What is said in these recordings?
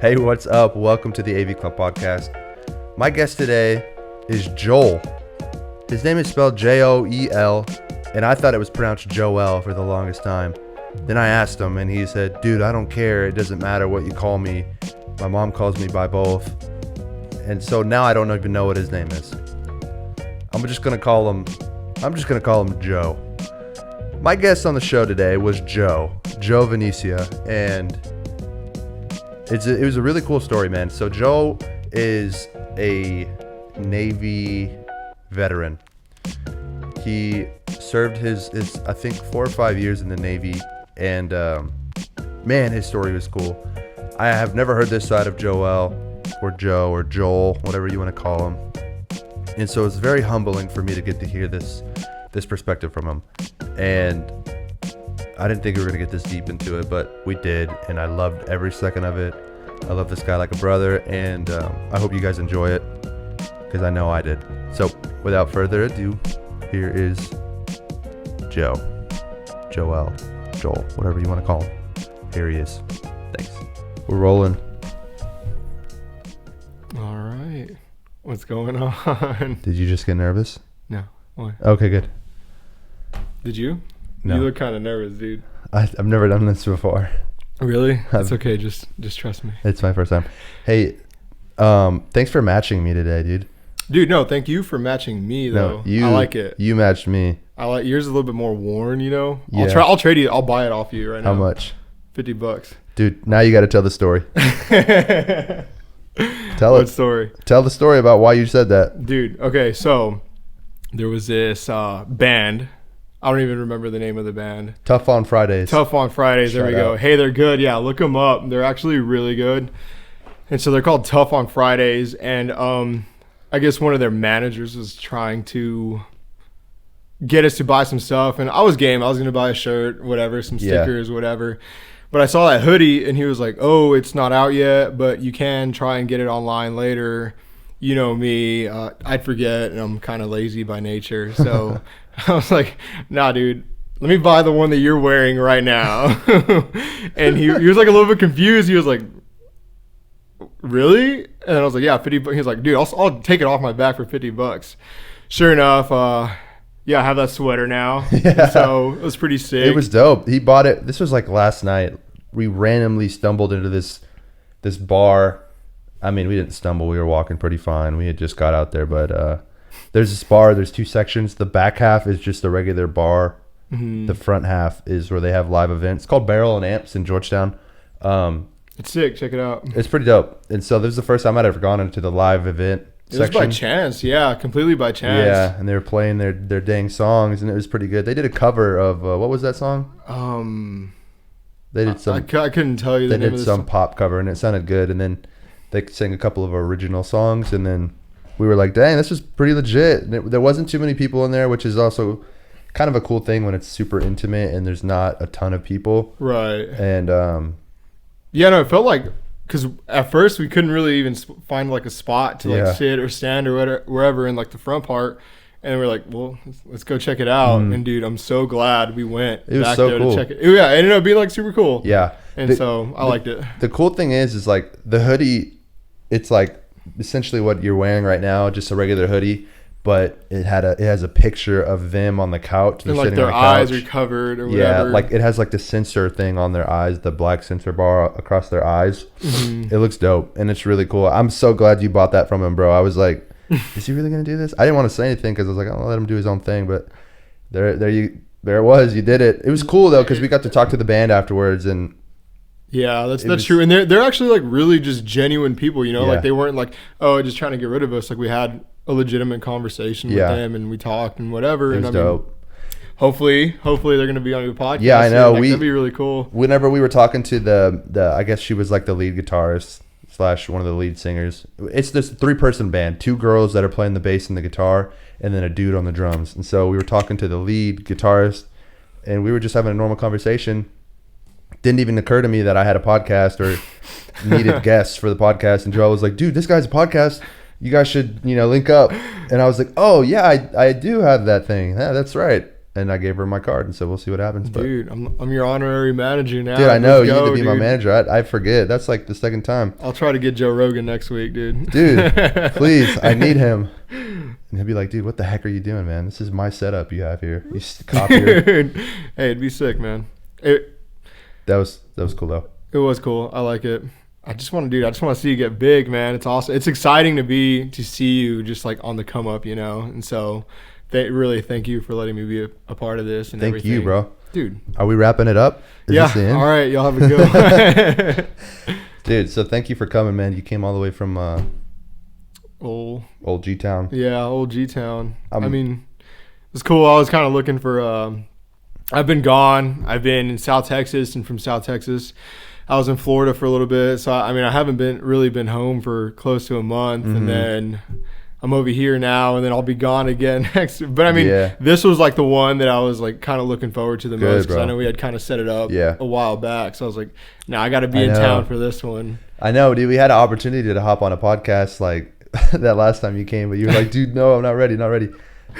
Hey, what's up? Welcome to the AV Club podcast. My guest today is Joel. His name is spelled Joel, and I thought it was pronounced Joel for the longest time. Then I asked him, and he said, dude, I don't care. It doesn't matter what you call me. My mom calls me by both. And so now I don't even know what his name is. I'm just gonna call him Joe. My guest on the show today was Joel Venecia, and it was a really cool story, man. So Joe is a Navy veteran. He served his I think 4 or 5 years in the Navy, and man, his story was cool. I have never heard this side of Joel or Joe or Joel, whatever you want to call him. And so it's very humbling for me to get to hear this perspective from him. And I didn't think we were going to get this deep into it, but we did, and I loved every second of it. I love this guy like a brother, and I hope you guys enjoy it, because I know I did. So without further ado, here is Joel, whatever you want to call him. Here he is. Thanks. We're rolling. All right. What's going on? Did you just get nervous? No. Why? Okay, good. Did you? No. You look kind of nervous, dude. I've never done this before. Really? It's okay. Just trust me. It's my first time. Hey, thanks for matching me today, dude. Dude, no, thank you for matching me though. No, I like it. You matched me. I like yours is a little bit more worn, you know. Yeah. I'll trade you. I'll buy it off you right now. How much? $50. Dude, now you got to tell the story. What story? Tell the story about why you said that. Dude, okay, so there was this band. I don't even remember the name of the band. Tough on Fridays. There we go. Hey, they're good. Yeah, look them up. They're actually really good. And so they're called Tough on Fridays. And I guess one of their managers was trying to get us to buy some stuff. And I was game. I was going to buy a shirt, whatever, some stickers, whatever. But I saw that hoodie, and he was like, oh, it's not out yet, but you can try and get it online later. You know me. I'd forget, and I'm kind of lazy by nature. So I was like, nah, dude, let me buy the one that you're wearing right now. And he was like a little bit confused. He was like, really? And I was like, yeah, 50 bucks. He was like, dude, I'll take it off my back for 50 bucks. Sure enough, yeah, I have that sweater now. Yeah. So it was pretty sick. It was dope. He bought it. This was like last night. We randomly stumbled into this bar. I mean, we didn't stumble. We were walking pretty fine. We had just got out there, but there's this bar. There's 2 sections. The back half is just a regular bar. Mm-hmm. The front half is where they have live events. It's called Barrel and Amps in Georgetown. It's sick. Check it out. It's pretty dope. And so this is the first time I'd ever gone into the live event section. It was by chance. Yeah, completely by chance. Yeah, and they were playing their dang songs, and it was pretty good. They did a cover of, what was that song? They did some. I couldn't tell you the name of this. They did some pop cover, and it sounded good. And then they sang a couple of original songs, and then we were like, dang, this was pretty legit. And there wasn't too many people in there, which is also kind of a cool thing when it's super intimate and there's not a ton of people. Right. And yeah, no, it felt like, because at first we couldn't really even find like a spot to like sit or stand or whatever, wherever in like the front part. And we're like, well, let's go check it out. And dude, I'm so glad we went back there to check it. Yeah, it ended up being like super cool. Yeah. And so I liked it. The cool thing is like the hoodie, it's like essentially what you're wearing right now, just a regular hoodie, but it has a picture of them on the couch. They're like their eyes are covered or whatever. Yeah, like it has like the sensor thing on their eyes, the black sensor bar across their eyes. Mm-hmm. It looks dope, and it's really cool. I'm so glad you bought that from him, bro. I was like, is he really gonna do this? I didn't want to say anything because I was like, I'll let him do his own thing. But there it was. You did it. It was cool though because we got to talk to the band afterwards, and yeah, that's true. And they're actually like really just genuine people, you know. Like they weren't like, oh, just trying to get rid of us. Like we had a legitimate conversation with them, and we talked and whatever. It was dope. Hopefully they're gonna be on your podcast. Yeah, I know. That'd be really cool. Whenever we were talking to the I guess she was like the lead guitarist / one of the lead singers. It's this 3-person band, 2 girls that are playing the bass and the guitar, and then a dude on the drums. And so we were talking to the lead guitarist, and we were just having a normal conversation. Didn't even occur to me that I had a podcast or needed guests for the podcast. And Joel was like, dude, this guy's a podcast. You guys should, link up. And I was like, oh, yeah, I do have that thing. Yeah, that's right. and I gave her my card and said, we'll see what happens. But, dude, I'm your honorary manager now. dude, I know. Let's You go, need to be my dude. manager. I forget. That's like the second time. I'll try to get Joe Rogan next week, dude. Dude, please, I need him. And he'll be like, dude, what the heck are you doing, man? This is my setup you have here. You copier. Dude, hey, it'd be sick, man. That was cool, though. It was cool. I like it. I just want to see you get big, man. It's awesome. It's exciting to see you just like on the come up, you know. And so, really thank you for letting me be a part of this and Thank everything. you, bro. Dude. Are we wrapping it up? Is Yeah. this the end? All right. Y'all have a good one. Dude, so thank you for coming, man. You came all the way from old G-Town. Yeah, old G-Town. I mean, it's cool. I was kind of looking for I've been gone. I've been in South Texas, and from South Texas, I was in Florida for a little bit. So, I mean, I haven't been home for close to a month. Mm-hmm. And then I'm over here now, and then I'll be gone again next. But, I mean, Yeah. this was like the one that I was like kind of looking forward to the most because bro. I know we had kind of set it up a while back. So I was like, no, I got to be in know. town for this one. I know, dude. We had an opportunity to hop on a podcast like that last time you came, but you were like, dude, no, I'm not ready.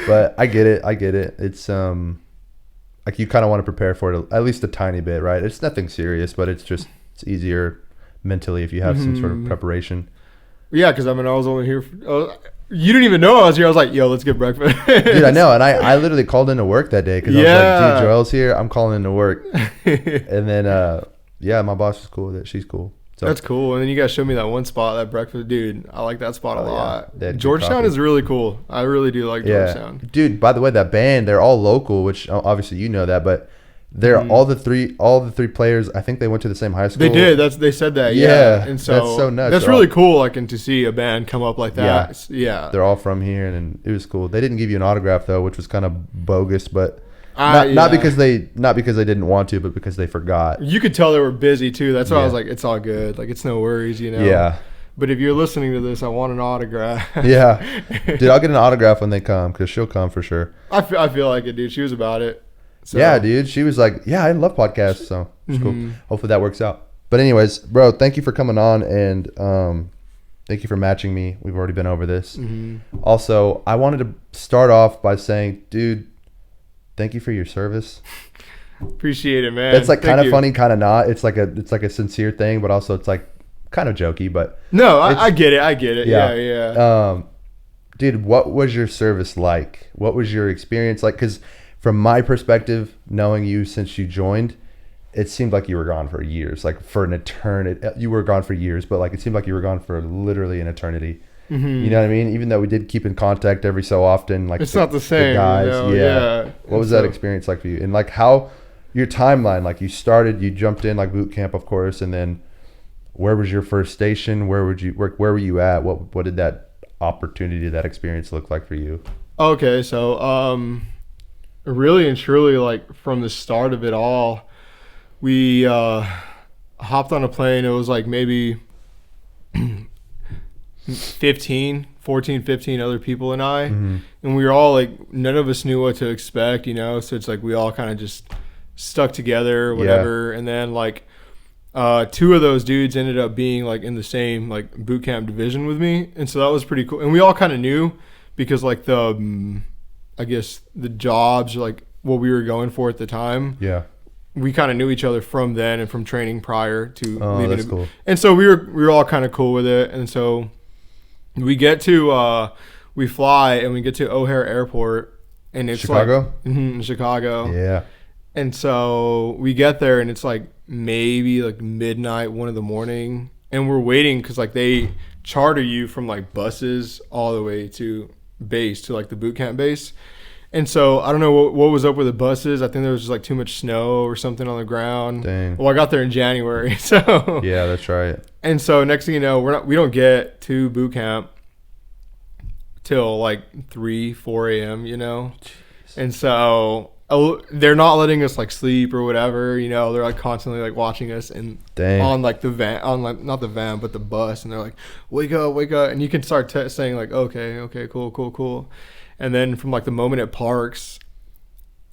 But I get it. It's like you kind of want to prepare for it at least a tiny bit, right? It's nothing serious, but it's easier mentally if you have some sort of preparation. Yeah, because I mean, I was only here. You didn't even know I was here. I was like, yo, let's get breakfast. Dude, I know. And I literally called into work that day because I was like, dude, Joel's here. I'm calling into work. And then, my boss was cool with it. She's cool. So that's cool. And then you guys showed me that one spot, that breakfast. Dude, I like that spot a lot. Yeah. Georgetown is really cool. I really do like Georgetown. Dude, by the way, that band, they're all local, which obviously you know that, but they're all the three players, I think they went to the same high school. They did. They said that. Yeah. And so that's so nuts. That's really cool, like, and to see a band come up like that. Yeah. They're all from here, and it was cool. They didn't give you an autograph though, which was kind of bogus, but not because they didn't want to, but because they forgot. You could tell they were busy too. That's why I was like, it's all good. Like, it's no worries, you know. Yeah. But if you're listening to this, I want an autograph. Yeah. Dude, I'll get an autograph when they come because she'll come for sure. I feel like it, dude. She was about it. So. Yeah, dude. She was like, yeah, I love podcasts. So it's cool. Hopefully that works out. But anyways, bro, thank you for coming on, and thank you for matching me. We've already been over this. Also, I wanted to start off by saying, dude, thank you for your service. Appreciate it, man. That's like kind of funny, kind of not. It's like a sincere thing, but also it's like kind of jokey. But no, I get it. Yeah. Dude, what was your service like? What was your experience like? Because from my perspective, knowing you since you joined, it seemed like you were gone for years, like for an eternity. You were gone for years, but like it seemed like you were gone for literally an eternity. You know what I mean? Even though we did keep in contact every so often, like it's not the same. Guys, you know? Yeah. What was that experience like for you? And like how your timeline? Like you jumped in like boot camp, of course, and then where was your first station? Where were you at? What did that opportunity, that experience look like for you? Okay, so really and truly, like from the start of it all, we hopped on a plane. It was like maybe 15 other people and I, and we were all like, none of us knew what to expect, you know, so it's like we all kind of just stuck together, whatever. And then like two of those dudes ended up being like in the same like boot camp division with me, and so that was pretty cool. And we all kind of knew because like the I guess the jobs, like what we were going for at the time, we kind of knew each other from then and from training prior to leaving. That's cool. And so we were all kind of cool with it. And so we get to we fly and we get to O'Hare Airport, and it's Chicago? Like Chicago. Yeah. And so we get there and it's like maybe like midnight, 1 a.m, and we're waiting because like they charter you from like buses all the way to base, to like the boot camp base. And so I don't know what was up with the buses. I think there was just like too much snow or something on the ground. Dang. Well, I got there in January, so yeah, that's right. And so next thing you know, we don't get to boot camp till like 3-4 a.m. You know, and so they're not letting us like sleep or whatever. You know, they're like constantly like watching us and on like the van, on like not the van but the bus, and they're like, wake up, and you can start saying like, okay, cool. And then from like the moment it parks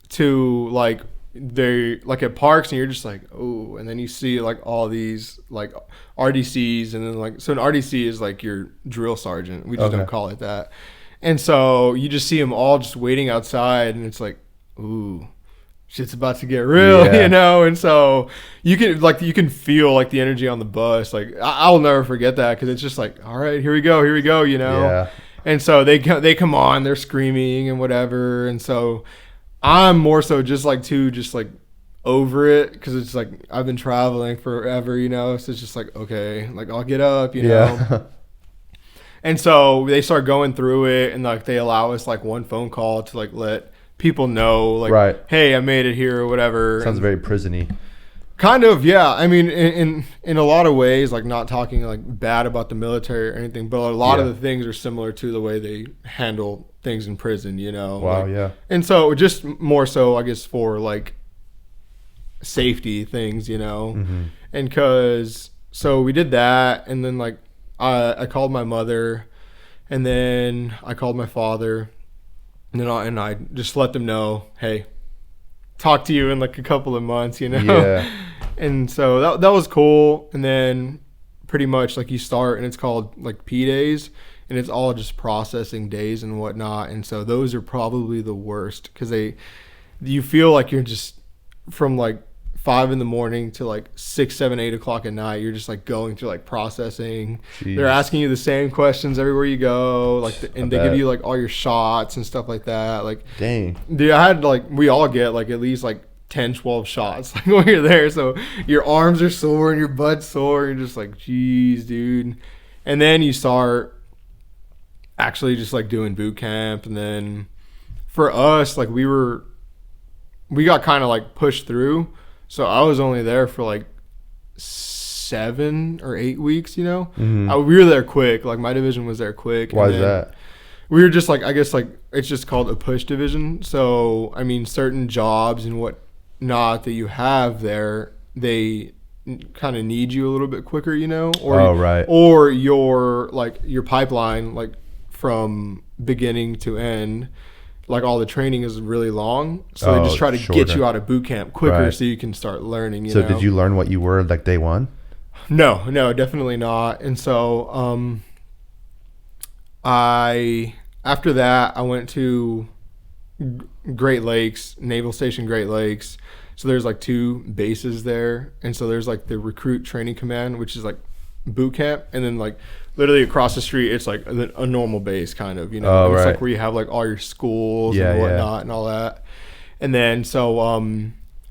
to like they like it parks and you're just like, oh, and then you see like all these like RDCs, and then like, so an RDC is like your drill sergeant. We just don't call it that. And so you just see them all just waiting outside, and it's like, ooh, shit's about to get real, Yeah. you know? And so you can feel like the energy on the bus. Like I'll never forget that because it's just like, all right, here we go, you know? Yeah. And so they come on, they're screaming and whatever. And so I'm more so just like over it because it's like I've been traveling forever, you know? So it's just like, okay, like I'll get up, you know? Yeah. And so they start going through it, and like they allow us like one phone call to like let people know, like, Right. hey, I made it here or whatever. Sounds And very prison-y. kind of, yeah. I mean, in a lot of ways, like not talking like bad about the military or anything, but a lot of Yeah. the things are similar to the way they handle things in prison, you know. Wow, Like, yeah. and so just more so, I guess, for like safety things, you know. Mm-hmm. And so we did that, and then like I called my mother, and then I called my father, and I just let them know, hey, talk to you in like a couple of months, you know. Yeah. And so that was cool. And then pretty much like you start, and it's called like P days, and it's all just processing days and whatnot. And so those are probably the worst because you feel like you're just from like 5 a.m. to like 6, 7, 8 o'clock at night. You're just like going through like processing. Jeez. They're asking you the same questions everywhere you go, like, and they give bet. you like all your shots and stuff like that. Like, Dang. dude, I had like we all get like at least like 10, 12 shots like when you're there. So your arms are sore and your butt's sore. You're just like, geez, dude. And then you start actually just like doing boot camp, and then for us, like we got kind of like pushed through. So I was only there for like 7 or 8 weeks, you know. Mm-hmm. We were there quick. Like my division was there quick. Why and is then that? we were just like, I guess like it's just called a push division. So I mean, certain jobs and whatnot that you have there, they kind of need you a little bit quicker, you know. Or right. Or your pipeline, like from beginning to end, like all the training is really long, so they just try to shorter. get you out of boot camp quicker, Right. so you can start learning. So know? did you learn what you were like day one? No, definitely not. And so after that I went to Great Lakes, Naval Station Great Lakes. So there's like 2 bases there, and so there's like the Recruit Training Command, which is like boot camp, and then like literally across the street it's like a normal base kind of, you know. Oh, it's right. like where you have like all your schools Yeah, and yeah. whatnot and all that. And then so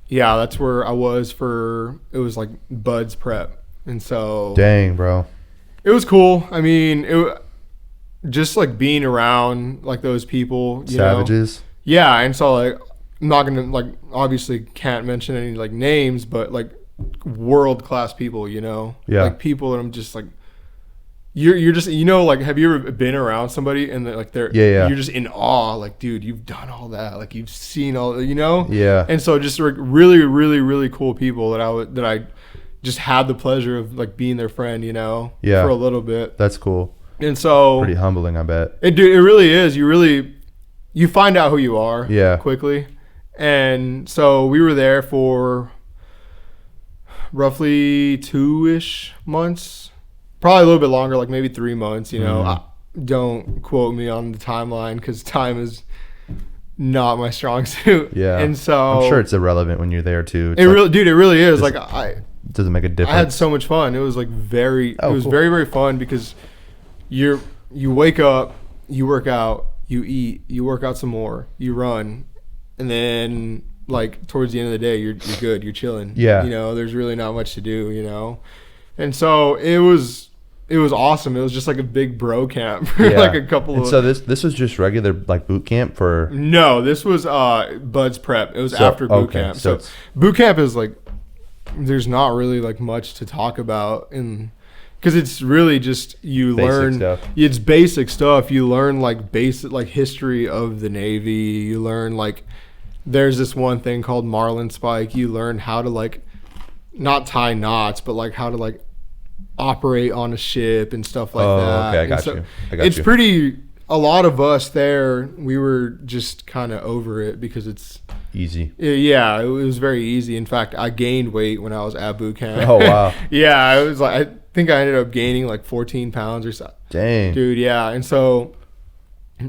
yeah, that's where I was it was like Bud's prep. And so Dang, bro. it was cool. I mean, just like being around like those people, you know. Savages. Yeah, and so like I'm not gonna like obviously can't mention any like names, but like world class people, you know. Yeah. Like people that I'm just like you're just, you know, like have you ever been around somebody and like they're Yeah. you're just in awe, like, dude, you've done all that, like you've seen all, you know. Yeah. And so just like really, really, really cool people that I just had the pleasure of like being their friend, you know. Yeah. For a little bit. That's cool. And so Pretty humbling, I bet. it really is. You find out who you are Yeah. quickly. And so we were there for roughly 2-ish months, probably a little bit longer, like maybe 3 months, you know. Don't quote me on the timeline because time is not my strong suit. Yeah. And so I'm sure it's irrelevant when you're there too. It's it like, really, dude, it really is. Just- Like it doesn't make a difference. I had so much fun. It was like it was cool. very, very fun because you wake up, you work out, you eat, you work out some more, you run, and then like towards the end of the day, you're good, you're chilling. Yeah. You know, there's really not much to do, you know. And so it was awesome. It was just like a big bro camp for Yeah. like a couple And of. so this was just regular like boot camp for. No, this was Bud's prep. It was So- after boot okay, camp. so So it's- boot camp is like there's not really like much to talk about because it's really just you Basic learn stuff. it's basic stuff. You learn like basic like history of the Navy. You learn like there's this one thing called marlin spike. You learn how to like not tie knots, but like how to like operate on a ship and stuff like that. Okay, I And got so you. I got it's you. pretty. A lot of us there, we were just kind of over it because it's. Easy. Yeah, it was very easy. In fact, I gained weight when I was at boot camp. Oh, wow. Yeah, I was like, I think I ended up gaining like 14 pounds or so. Dang. Dude, yeah. And so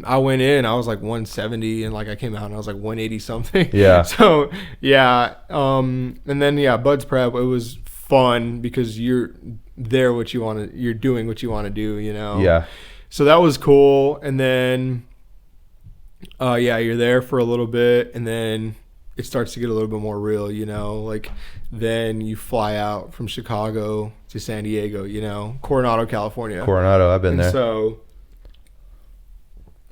I went in, I was like 170, and like I came out and I was like 180 something. Yeah. So yeah, and then yeah, Buds Prep, it was fun because you're there you're doing what you want to do, you know. Yeah. So that was cool, and then yeah, you're there for a little bit, and then it starts to get a little bit more real, you know. Like then you fly out from Chicago to San Diego, you know, Coronado, California. Coronado, I've been And there. so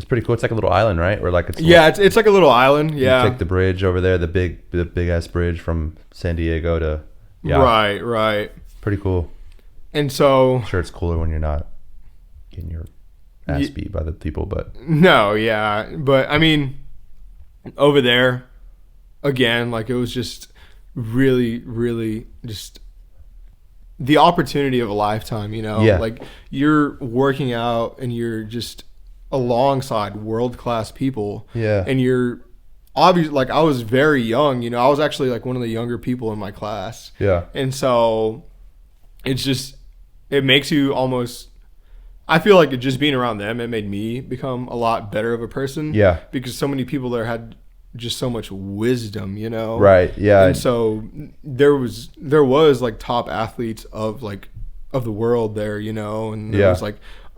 It's pretty cool. It's like a little island, right? Or like it's like a little island. Yeah. You take the bridge over there, the big ass bridge from San Diego to Right. pretty cool. And so I'm sure it's cooler when you're not getting your ass beat by the people, but no, yeah. But I mean, over there, again, like it was just really, really just the opportunity of a lifetime, you know? Yeah. Like you're working out and you're just alongside world-class people. Yeah. And you're obviously, like I was very young, you know, I was actually like one of the younger people in my class. yeah. And so it's just, it makes you almost, I feel like just being around them, it made me become a lot better of a person. Yeah. Because so many people there had just so much wisdom, you know? Right. Yeah. And so there was like top athletes of the world there, you know? And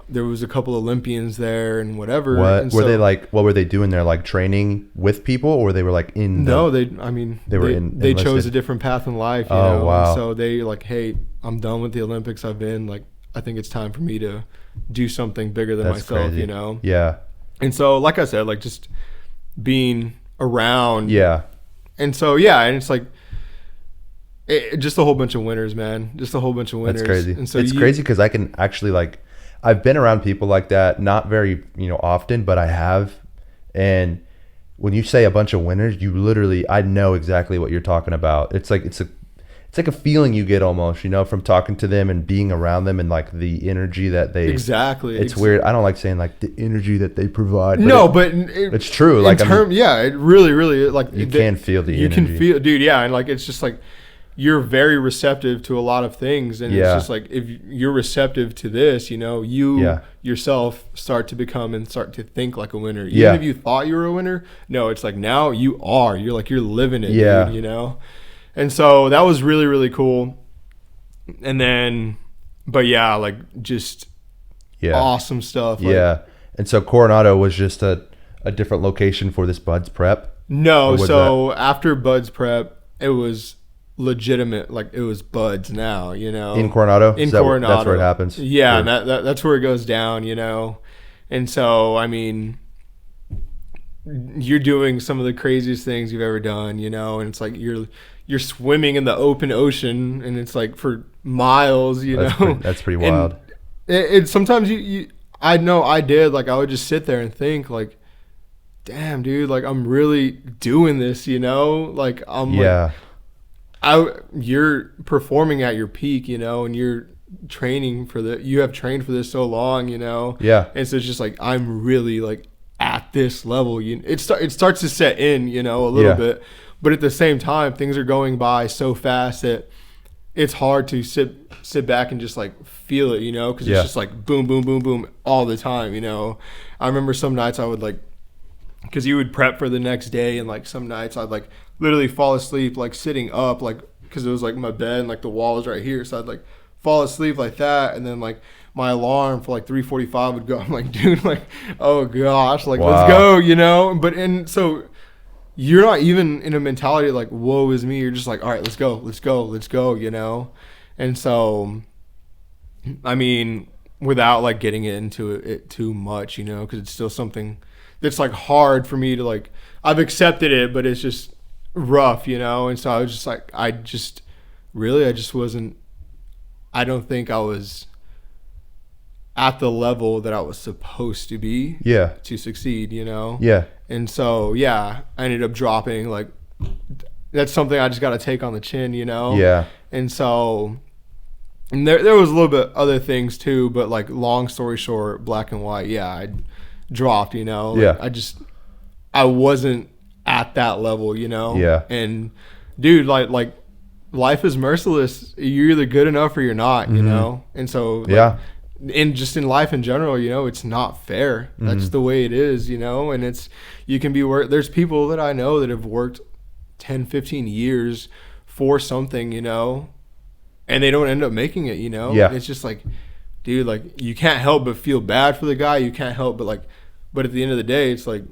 there was a couple Olympians there and whatever. What and were they like? What were they doing there? Like training with people, or they were like in? They chose a different path in life. You know? Wow! And so they like, hey, I'm done with the Olympics. I've been like, I think it's time for me to do something bigger than myself. Crazy. You know? Yeah. And so, like I said, like just being around. Yeah. And so and it's like. Just a whole bunch of winners, man. Just a whole bunch of winners. That's crazy. And so it's crazy because I can actually like, I've been around people like that, not very, often, but I have. And when you say a bunch of winners, you literally, I know exactly what you're talking about. It's like a feeling you get almost, from talking to them and being around them and like the energy that they. Exactly. It's weird. I don't like saying like the energy that they provide. But it's true. Like it really like you can feel the energy. You can feel, dude. Yeah, and like it's just like. You're very receptive to a lot of things, and it's just like if you're receptive to this, you yourself start to become and start to think like a winner. Even if you thought you were a winner, no, it's like now you are. You're like you're living it, dude, And so that was really, really cool. And then, but like just awesome stuff. Like, and so Coronado was just a different location for this Buds Prep. No, so after Buds Prep, it was legitimate, like it was Buds now, in Coronado. Coronado, that's where it happens. And that's where it goes down, And so I mean, you're doing some of the craziest things you've ever done, and it's like you're swimming in the open ocean, and it's like for miles, That's pretty wild. It sometimes I know I did, like I would just sit there and think like, damn, dude, like I'm really doing this, like I'm like. You're performing at your peak, and you're training you have trained for this so long, and so it's just like I'm really like at this level. It starts to set in, a little bit, but at the same time, things are going by so fast that it's hard to sit back and just like feel it, because it's just like boom, boom, boom, boom all the time. I remember some nights I would like, because you would prep for the next day, and like some nights I'd like literally fall asleep like sitting up, like because it was like my bed and like the wall was right here, so I'd like fall asleep like that, and then like my alarm for like 3:45 would go. I'm like, dude, like, oh gosh, like let's go, But and so you're not even in a mentality like woe is me. You're just like, all right, let's go, And so, I mean, without like getting into it too much, because it's still something that's like hard for me to like. I've accepted it, but it's just rough, And so I was just like, I just wasn't. I don't think I was at the level that I was supposed to be. To succeed, And so I ended up dropping. Like that's something I just got to take on the chin, And so. And there was a little bit other things too, but like long story short, black and white, I dropped, I wasn't at that level, And dude, like life is merciless. You're either good enough or you're not, And so in life in general, you know, it's not fair. That's the way it is, you know, and you can be there's people that I know that have worked 10, 15 years for something, you know, and they don't end up making it, you know. Yeah. And it's just like, dude, like, you can't help but feel bad for the guy. You can't help but at the end of the day, it's like,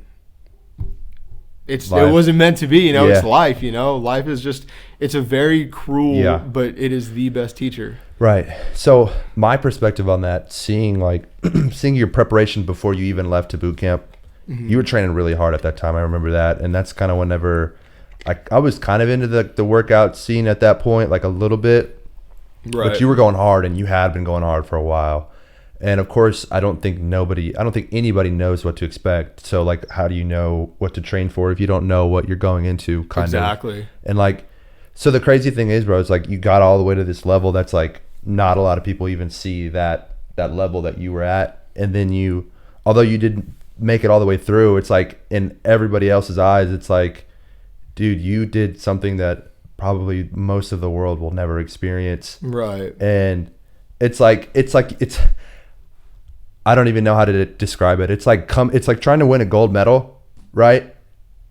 it wasn't meant to be, you know. It's life, you know. Life is just, it's a very cruel, but it is the best teacher. Right. So my perspective on that, seeing your preparation before you even left to boot camp, you were training really hard at that time. I remember that. And that's kind of whenever I was kind of into the workout scene at that point, like a little bit. Right. But you were going hard, and you had been going hard for a while. And of course, I don't think anybody knows what to expect. So like, how do you know what to train for if you don't know what you're going into? Exactly. And like, so the crazy thing is, bro, it's like you got all the way to this level that's like not a lot of people even see that level that you were at. And then although you didn't make it all the way through, it's like in everybody else's eyes, it's like, dude, you did something that probably most of the world will never experience. Right. And it's I don't even know how to describe it. It's like trying to win a gold medal, right?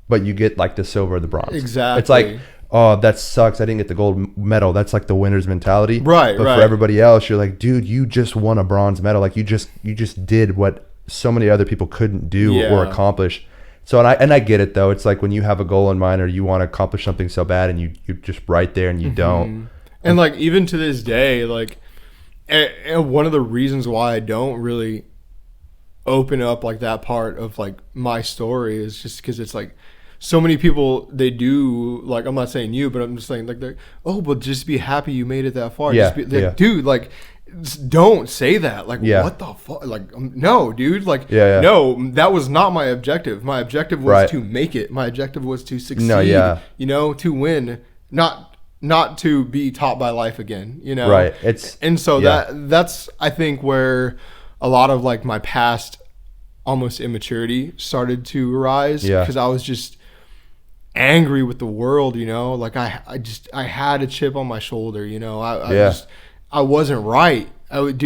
But you get like the silver or the bronze. Exactly. It's like, oh, that sucks, I didn't get the gold medal. That's like the winner's mentality. Right. But for everybody else, you're like, dude, you just won a bronze medal. Like you just did what so many other people couldn't do or accomplish. So and I get it though. It's like when you have a goal in mind or you want to accomplish something so bad and you're just right there and you don't. And like even to this day, like, and one of the reasons why I don't really open up like that part of like my story is just because it's like so many people, they do, like, I'm not saying you, but I'm just saying like, oh, but just be happy you made it that far. Dude, like, don't say that. Like, what the fuck? Like, no, dude. Like, no, that was not my objective. My objective was to make it. My objective was to succeed. You know, to win, not to be taught by life again. You know, right? That's I think where a lot of like my past almost immaturity started to arise because I was just angry with the world. You know, like I had a chip on my shoulder. You know, I wasn't right. Like,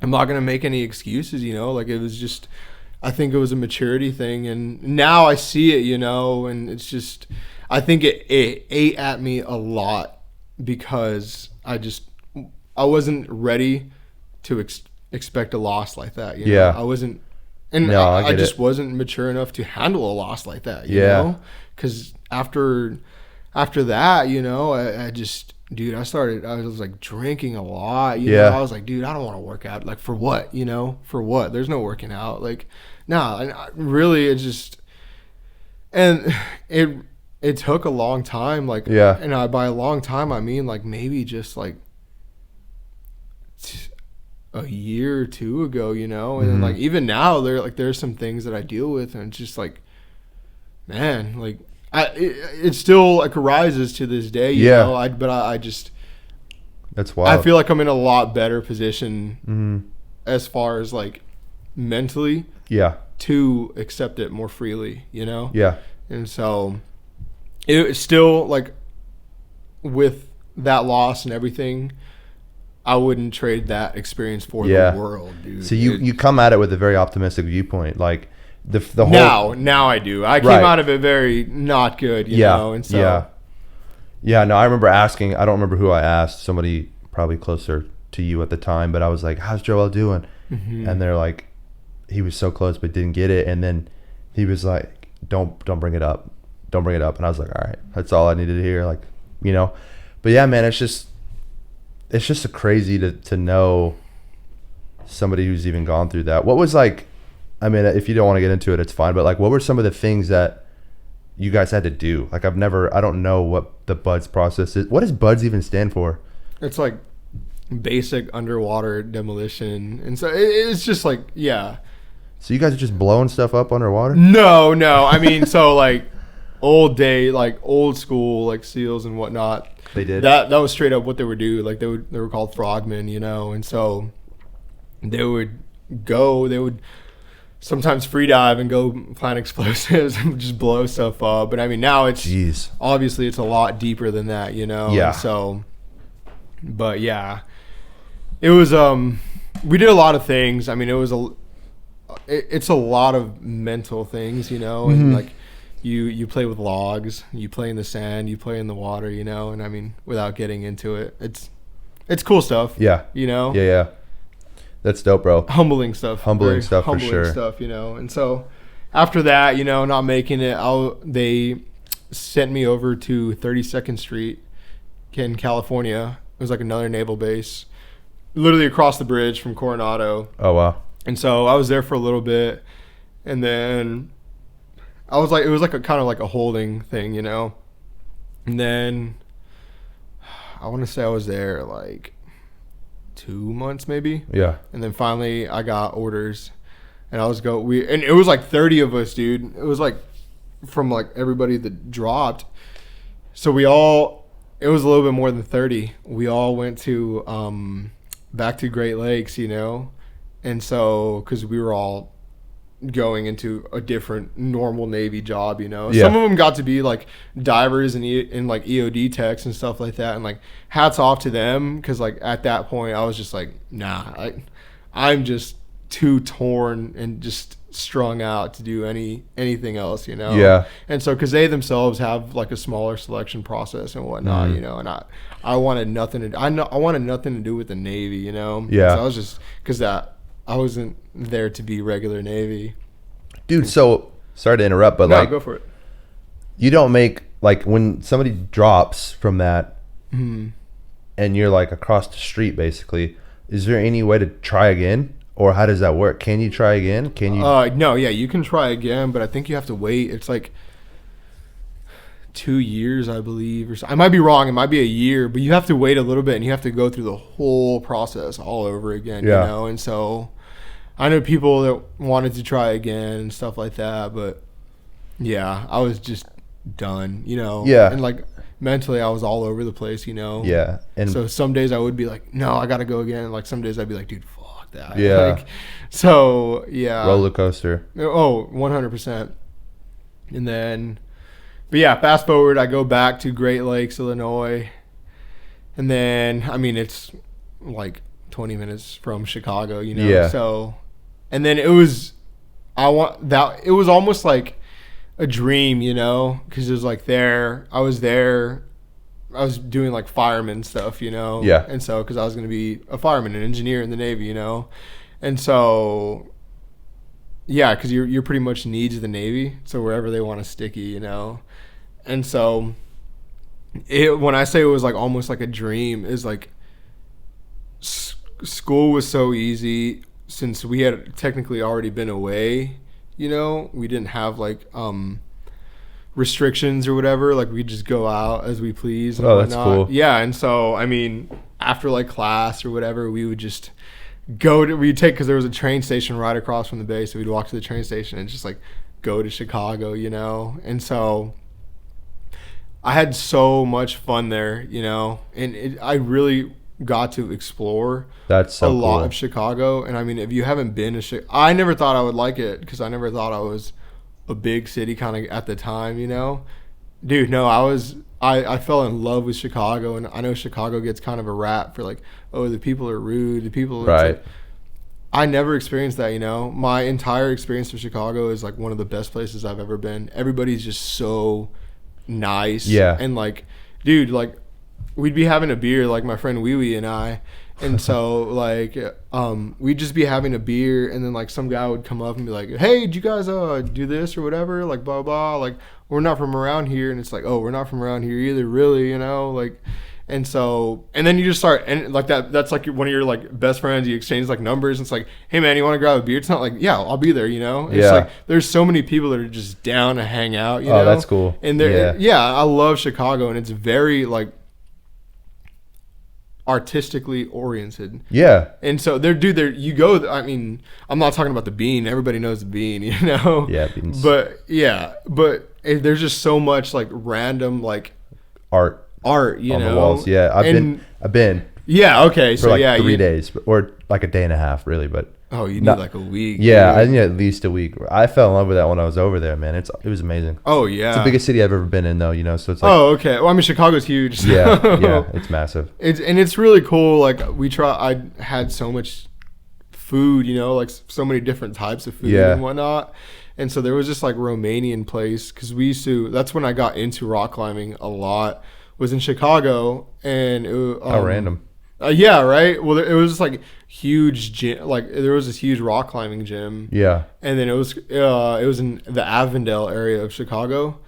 I'm not going to make any excuses, you know, like it was just, I think it was a maturity thing. And now I see it, you know, and it's just, I think it ate at me a lot because I wasn't ready to expect a loss like that. You know? I wasn't, and I just wasn't mature enough to handle a loss like that, you know, because after that, you know, I just, dude, I was like drinking a lot, you know. I was like, dude, I don't want to work out. Like, for what, you know? For what? There's no working out. Like, nah, and really, it just, and it took a long time. Like, and by a long time, I mean, like, maybe just like a year or two ago, you know. And then, like, even now, there's some things that I deal with, and it's just like, man, like, it still like arises to this day, you know. I just, that's wild. I feel like I'm in a lot better position as far as like mentally, to accept it more freely, you know. And so it's still like with that loss and everything, I wouldn't trade that experience for the world, dude. So you come at it with a very optimistic viewpoint, like. The whole now I do. I came out of it very not good, you know, and so no, I remember asking. I don't remember who I asked. Somebody probably closer to you at the time, but I was like, "How's Joel doing?" And they're like, "He was so close, but didn't get it." And then he was like, "Don't bring it up, don't bring it up." And I was like, "All right, that's all I needed to hear," like, you know. But yeah, man, it's just a crazy to know somebody who's even gone through that. What was like? I mean, if you don't want to get into it, it's fine. But like, what were some of the things that you guys had to do? Like, I don't know what the BUDS process is. What does BUDS even stand for? It's like basic underwater demolition. And so it's just like, So you guys are just blowing stuff up underwater? No. I mean, so like old school, like SEALs and whatnot. They did? That was straight up what they would do. Like they were called frogmen, you know. And so they would sometimes free dive and go plant explosives and just blow stuff up. But I mean, now it's obviously it's a lot deeper than that, you know? Yeah. And so, but yeah, It was we did a lot of things. I mean, it's a lot of mental things, you know, and like you play with logs, you play in the sand, you play in the water, you know, and I mean, without getting into it, it's cool stuff. Yeah. You know? Yeah. That's dope, bro. Humbling stuff. Humbling stuff for sure. Stuff, you know. And so after that, you know, not making it, they sent me over to 32nd Street in California. It was like another naval base, literally across the bridge from Coronado. Oh, wow. And so I was there for a little bit, and then I was like, it was like a kind of like a holding thing, you know. And then I want to say I was there like 2 months maybe. Yeah. And then finally I got orders, and and it was like 30 of us, dude. It was like from like everybody that dropped. So it was a little bit more than 30. We all went to back to Great Lakes, you know. And so, because we were all going into a different normal Navy job, you know. Yeah. Some of them got to be like divers and like EOD techs and stuff like that. And like hats off to them, because like at that point I was just like, nah, I'm just too torn and just strung out to do anything else, you know. Yeah. And so, because they themselves have like a smaller selection process and whatnot, you know, and I wanted nothing to do with the Navy, you know. Yeah. So I was just, because I wasn't there to be regular Navy. Dude, so sorry to interrupt, but No, go for it. You don't make, like, when somebody drops from that and you're like across the street basically, is there any way to try again, or how does that work? Can you try again? Can you? No, yeah, you can try again, but I think you have to wait. It's like 2 years, I believe, or so. I might be wrong. It might be a year, but you have to wait a little bit, and you have to go through the whole process all over again. Yeah. You know, and so I know people that wanted to try again and stuff like that, but yeah, I was just done. You know. Yeah. And like mentally, I was all over the place. You know. Yeah. And so some days I would be like, no, I gotta go again. Like some days I'd be like, dude, fuck that. Yeah. Like, so yeah. roller coaster. Oh, 100%. And then, but yeah, fast forward, I go back to Great Lakes, Illinois. And then, I mean, it's like 20 minutes from Chicago, you know? Yeah. So, and then it was almost like a dream, you know? Because it was like I was doing like fireman stuff, you know? Yeah. And so, because I was going to be a fireman, an engineer in the Navy, you know? And so, yeah, because you're pretty much needs the Navy, so wherever they want to stick you, you know. And so, when I say it was like almost like a dream, is like school was so easy since we had technically already been away, you know. We didn't have like restrictions or whatever. Like we just go out as we please and whatnot. That's cool. Yeah, and so I mean, after like class or whatever, we would just because there was a train station right across from the base, so we'd walk to the train station and just like go to Chicago, you know. And so I had so much fun there, you know, and I really got to explore That's so a lot cool. of Chicago. And I mean, if you haven't been to Chicago, I never thought I would like it, because I never thought I was a big city kind of at the time, you know. Dude, no, I fell in love with Chicago, and I know Chicago gets kind of a rap for like, oh, the people are rude, the people. Right. Like, I never experienced that, you know. My entire experience of Chicago is like one of the best places I've ever been. Everybody's just so nice. Yeah. And like, dude, like we'd be having a beer, like my friend Wee Wee and I. And so like we'd just be having a beer, and then like some guy would come up and be like, hey, did you guys do this or whatever, like blah blah, like we're not from around here. And it's like, oh, we're not from around here either, really, you know, like. And so, and then you just start, and like that's like one of your like best friends, you exchange like numbers, and it's like, hey man, you want to grab a beer? It's not like, yeah, I'll be there, you know. Yeah. It's like there's so many people that are just down to hang out, you know. Oh, that's cool. And yeah, I love Chicago, and it's very like artistically oriented. Yeah. And so you go, I mean, I'm not talking about the Bean. Everybody knows the Bean, you know? Yeah, Beans. But there's just so much like random like art, you on know? the walls. Yeah, I've been Yeah, okay. for So like yeah, 3 days, or like a day and a half really, but Oh, you need Not, like a week. yeah, I dude. need at least a week. I fell in love with that when I was over there, man. It was amazing. Oh It's the yeah. biggest city I've ever been in, though. So it's like, Oh okay. Well, I mean Chicago's huge. yeah, So it's massive. it's really cool. Like I had so much food, like so many different types of food Yeah. and whatnot. And so there was this like Romanian place because we used to. That's when I got into rock climbing a lot. Was in Chicago and How random. Yeah, right. Well, it was just like huge gym. Like there was this huge rock climbing gym, Yeah. and then it was in the Avondale area of Chicago,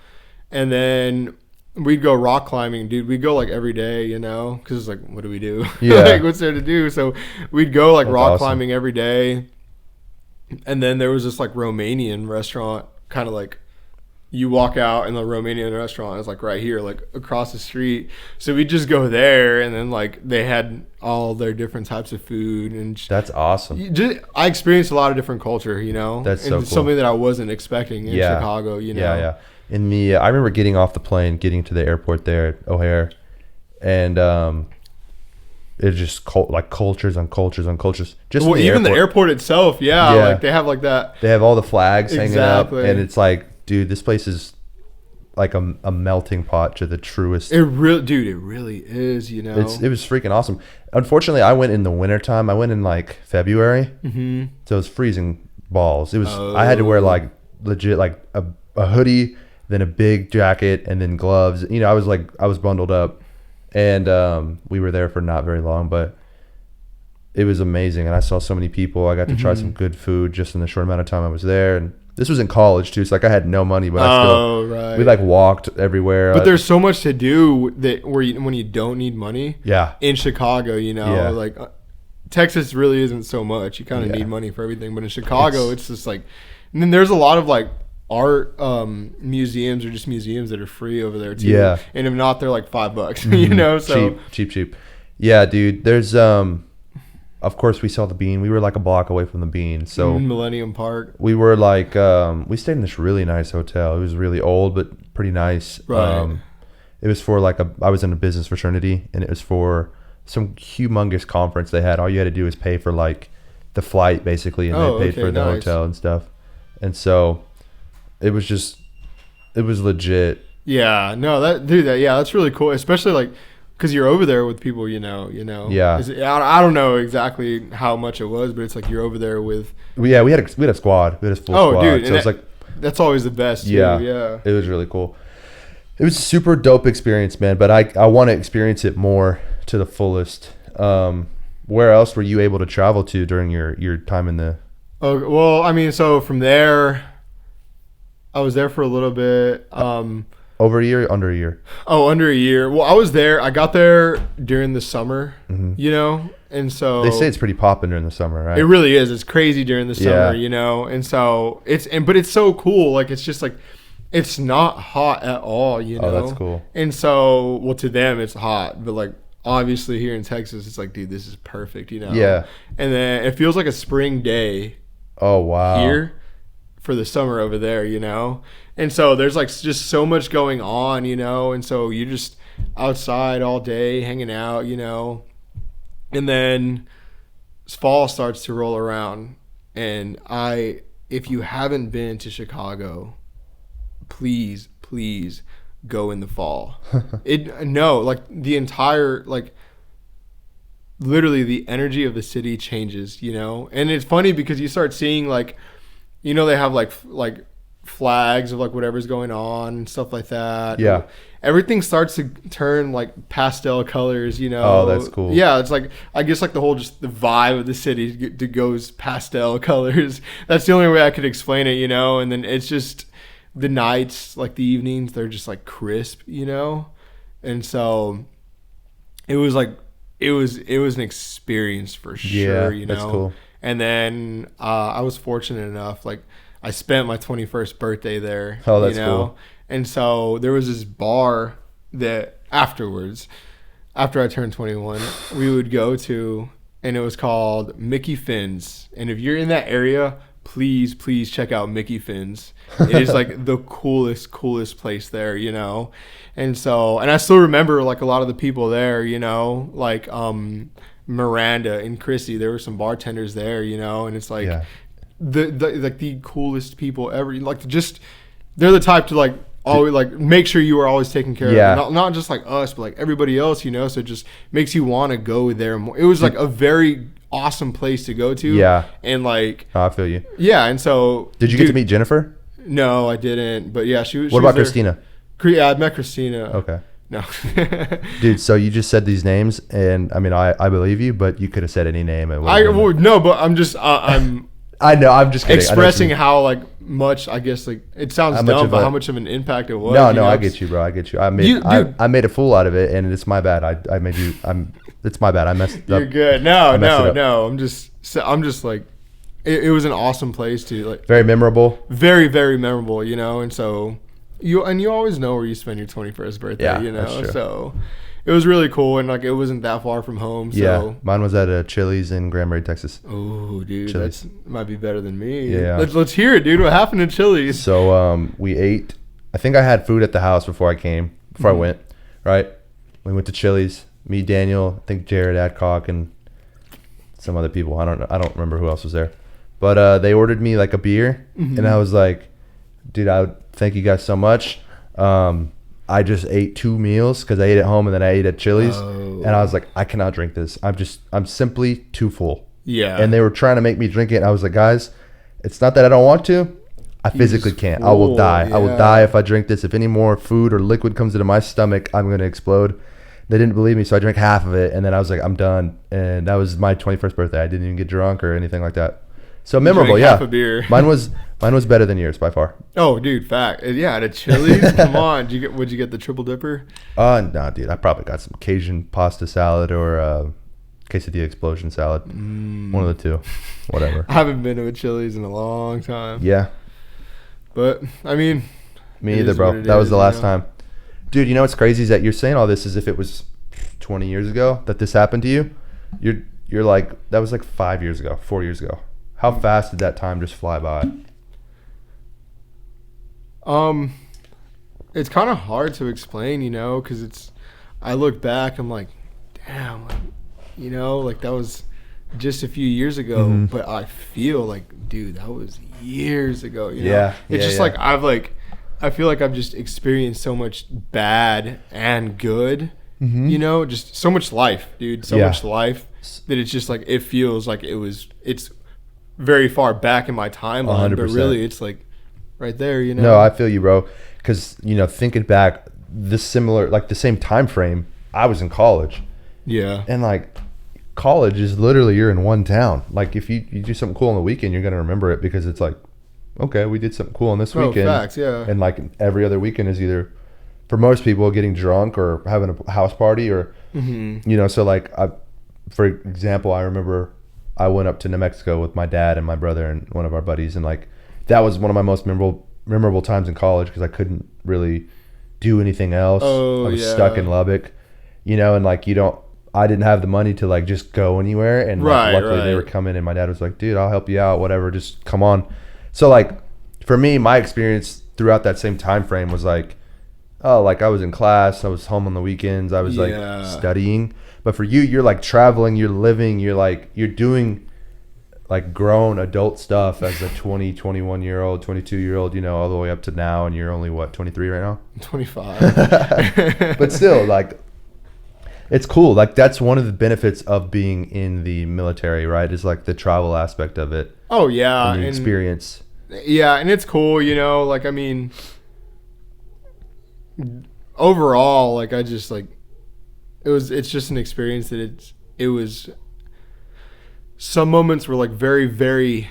and then we'd go rock climbing, dude. We'd go like every day, because it's like, what do we do? Yeah. Like, what's there to do? So we'd go like That's rock awesome. climbing every day, and then there was this like Romanian restaurant, kind of like you walk out and the Romanian restaurant is like right here, like across the street. So we just go there, and then like they had all their different types of food, and That's awesome. I experienced a lot of different culture, That's so and cool. something that I wasn't expecting in Yeah. Chicago, Yeah, yeah. In the, I remember getting off the plane, getting to the airport there at O'Hare, and it's just like cultures on cultures on cultures. Just Well, in even the airport itself, Yeah. like they have like that. they have all the flags hanging up, Exactly. and it's like, dude, this place is like a melting pot to the truest. It really is, It was freaking awesome. Unfortunately, I went in the wintertime. I went in like February, so it was freezing balls. It was I had to wear like legit like a hoodie, then a big jacket, and then gloves. I was bundled up, and we were there for not very long, but it was amazing. And I saw so many people. I got to try some good food just in the short amount of time I was there. And this was in college too. It's like I had no money, but I still right. we like walked everywhere. But there's so much to do that when you don't need money. Yeah. In Chicago, Yeah. like Texas really isn't so much. You kind of Yeah. need money for everything, but in Chicago, it's just like, and then there's a lot of like art museums or just museums that are free over there too. Yeah. And if not, they're like $5. So cheap. Yeah, dude. There's of course we saw the Bean. We were like a block away from the Bean. So Millennium Park. we were like we stayed in this really nice hotel. It was really old but pretty nice. Right. It was for like I was in a business fraternity, and it was for some humongous conference they had. All you had to do was pay for like the flight basically, and they paid for the nice. hotel and stuff. And so it was legit. Yeah, no, that's really cool, especially like because you're over there with people, Yeah. I don't know exactly how much it was, but it's like you're over there with. We had a squad. We had a full squad. Dude, So it's like that's always the best. Yeah, too. Yeah. It was really cool. It was a super dope experience, man. But I want to experience it more to the fullest. Where else were you able to travel to during your time in the? Oh well, I mean, so from there, I was there for a little bit. Over a year, under a year. Oh, under a year. Well, I was there. I got there during the summer, and so They say it's pretty popping during the summer, right? it really is. It's crazy during the summer, Yeah. and so but it's so cool. Like it's just like it's not hot at all, Oh, that's cool. And so, well, to them it's hot, but like obviously here in Texas, it's like, dude, this is perfect, Yeah. And then it feels like a spring day Oh wow. here for the summer over there, And so there's like just so much going on, and so you're just outside all day hanging out, and then fall starts to roll around, and if you haven't been to Chicago, please go in the fall. Like the entire, like literally the energy of the city changes, and it's funny because you start seeing like, they have like flags of like whatever's going on and stuff like that. Yeah. Everything starts to turn like pastel colors, Oh, that's cool. Yeah, it's like, I guess like the whole, just the vibe of the city goes pastel colors. That's the only way I could explain it, and then it's just the nights, like the evenings, they're just like crisp, and so it was like, it was an experience for sure, Yeah, that's cool. And then I was fortunate enough, like I spent my 21st birthday there. Oh, that's cool. And so there was this bar that afterwards, after I turned 21, we would go to, and it was called Mickey Finn's. And if you're in that area, please check out Mickey Finn's. It is like the coolest place there, And so, and I still remember like a lot of the people there, like Miranda and Chrissy, there were some bartenders there, you know, and it's like Yeah. the coolest people ever. Like just they're the type to like always like make sure you are always taken care Yeah. of. Not just like us, but like everybody else, you know. So it just makes you want to go there more. It was like a very awesome place to go to. Yeah. And like Oh, I feel you. yeah, and so Did you get to meet Jennifer? No, I didn't. But yeah, she was. What She about was there. Christina? Yeah, I met Christina. Okay. No. Dude, so you just said these names, and I mean, I believe you, but you could have said any name. And No, but I'm just I'm I know. I'm just kidding. expressing how like much I guess like it sounds How much dumb, of but a- how much of an impact it was. No, you know? I get you, bro. I get you. I made Dude. I made a fool out of it, and it's my bad. I made you. It's my bad. I messed up. You're good. No, I messed it up. no. I'm just like it was an awesome place to like Very memorable. very very memorable, you know, and so you always know where you spend your 21st birthday, Yeah, you know, that's true. So it was really cool, and like it wasn't that far from home. So. Yeah, mine was at a Chili's in Granbury, Texas. Oh, dude, Chili's. that might be better than me. Yeah. Let's hear it, dude. What happened in Chili's? So we ate. I think I had food at the house before I went. Right, we went to Chili's. Me, Daniel, I think Jared Adcock, and some other people. I don't know. I don't remember who else was there. But they ordered me like a beer, and I was like, "Dude, I would thank you guys so much." I just ate 2 meals because I ate at home and then I ate at Chili's, and I was like, "I cannot drink this. I'm simply too full." Yeah. And they were trying to make me drink it, and I was like, "Guys, it's not that I don't want to. I physically just can't. I will full, die. I will yeah. die if I drink this. If any more food or liquid comes into my stomach, I'm going to explode." They didn't believe me, so I drank half of it, and then I was like, "I'm done." And that was my 21st birthday. I didn't even get drunk or anything like that. So memorable, drank yeah. half a beer. Mine was better than yours by far. Oh, dude, fact. Yeah, at a Chili's. Come on. Would you get the triple dipper? No, dude. I probably got some Cajun pasta salad or quesadilla explosion salad. One of the two, whatever. I haven't been to a Chili's in a long time. Yeah, But I mean, me it either, is bro. what it That was is, the you last know? time. Dude, you know what's crazy is that you're saying all this as if it was 20 years ago that this happened to you. You're like, that was like 5 years ago, 4 years ago. How fast did that time just fly by? It's kind of hard to explain, you know, because I look back, I'm like, damn, like, you know, like that was just a few years ago, but I feel like, dude, that was years ago, you know? Yeah, It's yeah, just yeah. like, I feel like I've just experienced so much bad and good, you know, just so much life, dude, so Yeah. much life that it's just like, it feels like it's very far back in my timeline, but 100%. really it's like right there, you know? No, I feel you, bro. Because, thinking back, the same time frame, I was in college. Yeah. And, like, college is literally you're in one town. Like, if you do something cool on the weekend, you're going to remember it because it's like, okay, we did something cool on this Oh, weekend. facts, yeah. And, like, every other weekend is either, for most people, getting drunk or having a house party or, so, like, for example, I remember I went up to New Mexico with my dad and my brother and one of our buddies, and like that was one of my most memorable times in college because I couldn't really do anything else. Oh, I was yeah. stuck in Lubbock, and like I didn't have the money to like just go anywhere, and like, Right, luckily they right. were coming, and my dad was like, "Dude, I'll help you out, whatever, just come on." So like for me, my experience throughout that same time frame was like, oh, like I was in class, I was home on the weekends, I was like studying. But for you, you're like traveling, you're living, you're doing like grown adult stuff as a 20, 21 year old, 22 year old, all the way up to now. And you're only what, 23 right now? 25. But still, like, it's cool. Like, that's one of the benefits of being in the military, right? Is like the travel aspect of it. Oh, yeah. And the experience. Yeah, and it's cool, like, I mean, overall, like, I just, like, it's just an experience that it was, some moments were, like, very, very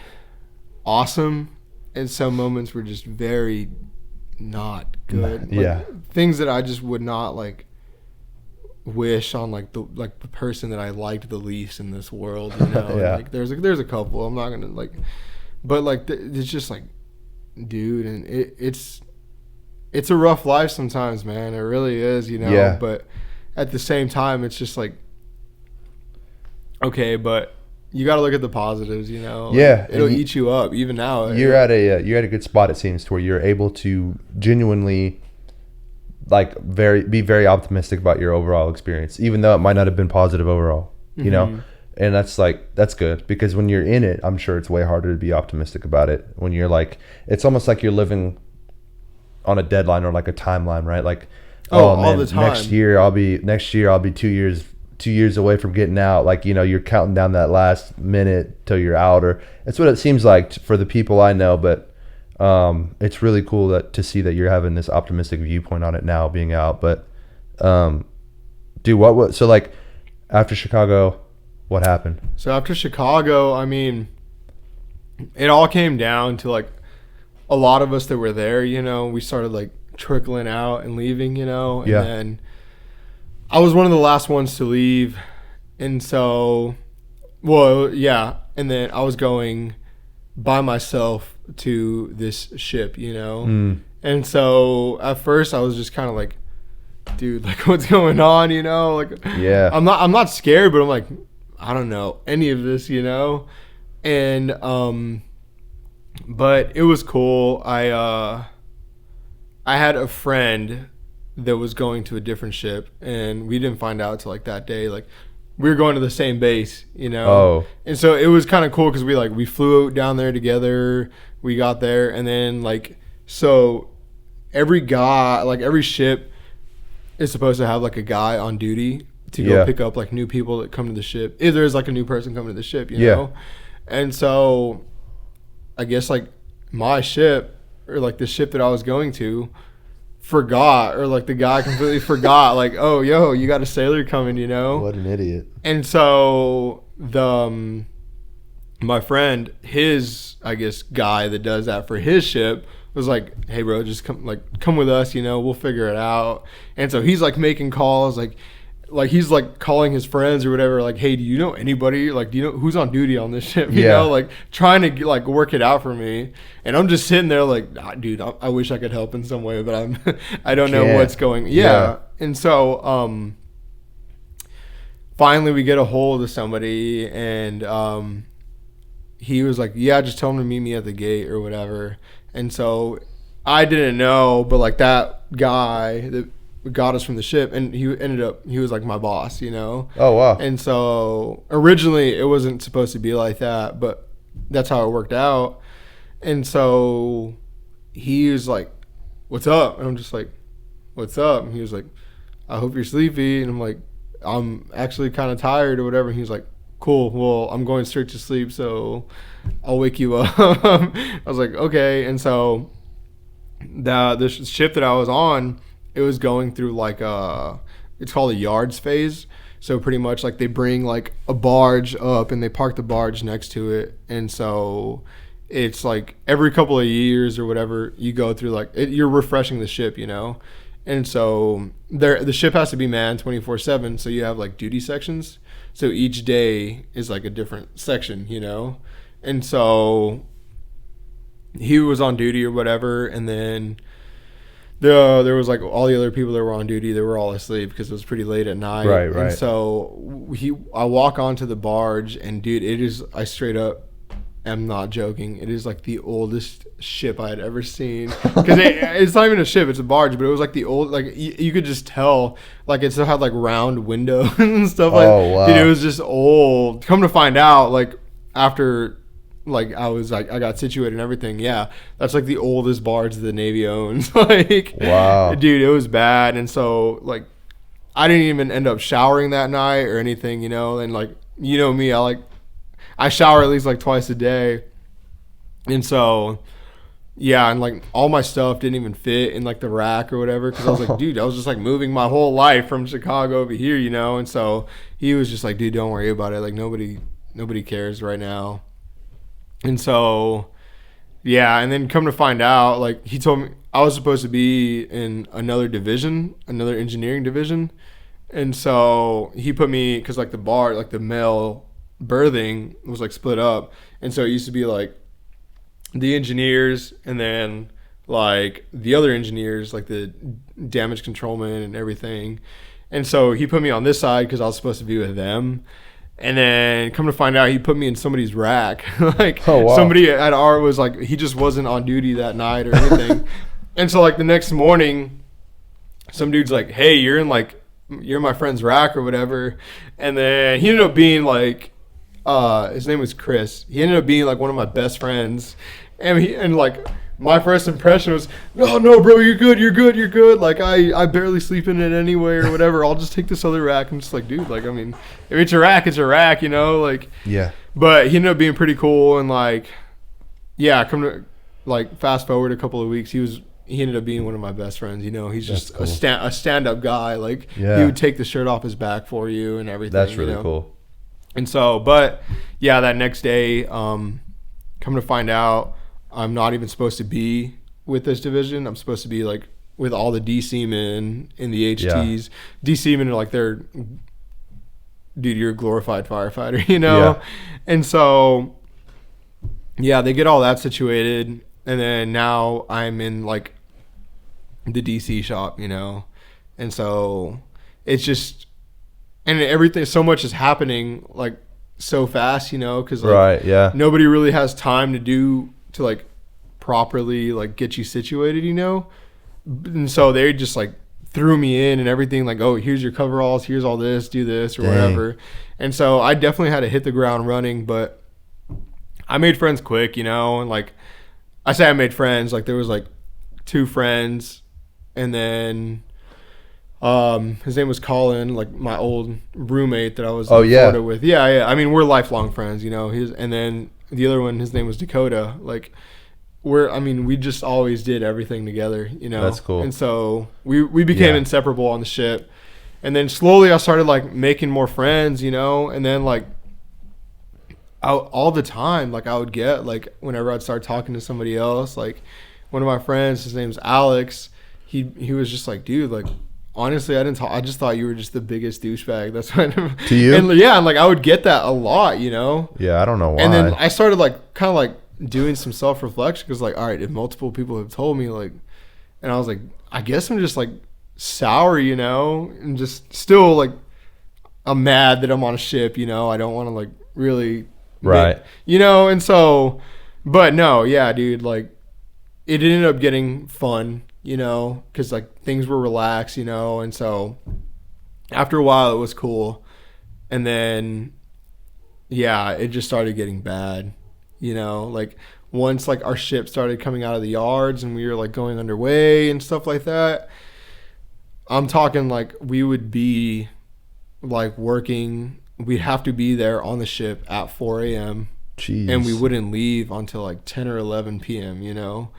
awesome, and some moments were just very not good. Like, Yeah. Things that I just would not, like, wish on the person that I liked the least in this world, And, Yeah. like there's a couple. I'm not gonna but like it's just like, dude, and it's a rough life sometimes, man. It really is, Yeah. But at the same time, it's just like, okay, but you got to look at the positives, Yeah, it'll and eat you up even now. You're at a good spot, it seems, to where you're able to genuinely like be very optimistic about your overall experience, even though it might not have been positive overall. you know? And that's good, because when you're in it, I'm sure it's way harder to be optimistic about it. When you're like, it's almost like you're living on a deadline or like a timeline, right? Like, oh man, all the time. next year I'll be 2 years away from getting out. Like, you know, you're counting down that last minute till you're out, or it's what it seems like for the people I know. But it's really cool to see that you're having this optimistic viewpoint on it now, being out. But dude, so like after Chicago, what happened? So after Chicago, I mean, it all came down to like a lot of us that were there, you know, we started like trickling out and leaving, you know, and then I was one of the last ones to leave. And so, and then I was going by myself to this ship, you know. And so at first I was just kind of like, dude, like what's going on, you know? Like, I'm not scared, but I'm like, I don't know any of this, you know? And but it was cool. I had a friend that was going to a different ship, and we didn't find out till like that day. Like, we were going to the same base, you know? Oh. And so it was kind of cool because we flew down there together. We got there, and then like, so every ship is supposed to have like a guy on duty to go pick up like new people that come to the ship. If there's like a new person coming to the ship, you know? And so I guess like my ship, or like the ship that I was going to, forgot, or like the guy completely forgot, like, oh, yo, you got a sailor coming, you know? What an idiot. And so my friend, his, I guess, guy that does that for his ship was like, hey bro, just come with us, you know, we'll figure it out. And so he's like making calls, like he's like calling his friends or whatever, like, hey, do you know anybody, like, do you know who's on duty on this ship, you know, like trying to like work it out for me. And I'm just sitting there like, dude, I wish I could help in some way, but I don't know what's going. And so finally we get a hold of somebody, and he was like, yeah, just tell him to meet me at the gate or whatever. And so I didn't know, but like that guy that got us from the ship, and he was like my boss, you know? Oh, wow. And so originally it wasn't supposed to be like that, but that's how it worked out. And so he was like, what's up? And I'm just like, what's up? And he was like, I hope you're sleepy. And I'm like, I'm actually kind of tired or whatever. And he was like, cool, well, I'm going straight to sleep, so I'll wake you up. I was like, okay. And so the ship that I was on, it was going through like it's called a yards phase. So pretty much like they bring like a barge up and they park the barge next to it. And so it's like every couple of years or whatever, you go through like you're refreshing the ship, you know? And so the ship has to be manned 24/7. So you have like duty sections. So each day is like a different section, you know? And so he was on duty or whatever. And then there was like all the other people that were on duty, they were all asleep because it was pretty late at night. Right. And so I walk onto the barge, and dude, I straight up am not joking. It is like the oldest ship I had ever seen. Because it's not even a ship, it's a barge, but it was like the old, like you could just tell, like it still had like round windows and stuff. Like, wow. Dude, it was just old. Come to find out, like after like I got situated and everything, yeah, that's like the oldest barge that the Navy owns. Like, wow, dude, it was bad. And so like I didn't even end up showering that night or anything, you know. And like, you know me, I shower at least like twice a day. And so yeah, and like all my stuff didn't even fit in like the rack or whatever, because I was like, dude, I was just like moving my whole life from Chicago over here, you know. And so he was just like, dude, don't worry about it, like nobody cares right now. And so, yeah, and then come to find out, like he told me I was supposed to be in another engineering division. And so he put me, because like the male berthing was like split up. And so it used to be like the engineers and then like the other engineers, like the damage controlman and everything. And so he put me on this side because I was supposed to be with them. And then come to find out, he put me in somebody's rack. Like, oh, wow. Somebody at our was like, he just wasn't on duty that night or anything. And so like the next morning, some dude's like, hey, you're in like you're my friend's rack or whatever. And then he ended up being like, his name was Chris. He ended up being like one of my best friends. And like my first impression was, no, bro, you're good. Like I barely sleep in it anyway or whatever. I'll just take this other rack. I'm just like, dude, like, I mean, if it's a rack, it's a rack, you know, like, yeah. But he ended up being pretty cool. And like, yeah, come to like fast forward a couple of weeks, he ended up being one of my best friends. You know, he's just cool. a stand-up guy. Like, yeah. He would take the shirt off his back for you and everything. That's really you know? cool. And so, but yeah, that next day, come to find out, I'm not even supposed to be with this division. I'm supposed to be like with all the DC men in the HTs. Yeah. DC men are like, dude, you're a glorified firefighter, you know? Yeah. And so, yeah, they get all that situated. And then now I'm in like the DC shop, you know? And so it's just, and everything, so much is happening like so fast, you know? Cause like, right, yeah. Nobody really has time to like properly like get you situated, you know? And so they just like threw me in and everything, like, oh, here's your coveralls, here's all this, do this or Dang. whatever. And so I definitely had to hit the ground running, but I made friends quick, you know? And like, I say I made friends, like there was like 2 friends, and then his name was Colin, like my old roommate that I was in Florida with. Yeah. I mean, we're lifelong friends, you know. And then the other one, his name was Dakota. Like, we just always did everything together, you know. That's cool. And so we became inseparable on the ship. And then slowly I started like making more friends, you know. And then like all the time, like I would get like whenever I'd start talking to somebody else, like one of my friends, his name's Alex. He was just like, dude, like, honestly, I just thought you were just the biggest douchebag. That's what. To you? And yeah, and like I would get that a lot, you know. Yeah, I don't know why. And then I started like kind of like doing some self-reflection because like, all right, if multiple people have told me like, and I was like, I guess I'm just like sour, you know, and just still like I'm mad that I'm on a ship, you know. I don't want to like really, right, you know. And so, but no, yeah, dude, like it ended up getting fun, you know, because like things were relaxed, you know. And so after a while it was cool, and then yeah, it just started getting bad, you know. Like once like our ship started coming out of the yards and we were like going underway and stuff like that, I'm talking like we would be like working, we'd have to be there on the ship at 4 a.m. Jeez. And we wouldn't leave until like 10 or 11 p.m., you know.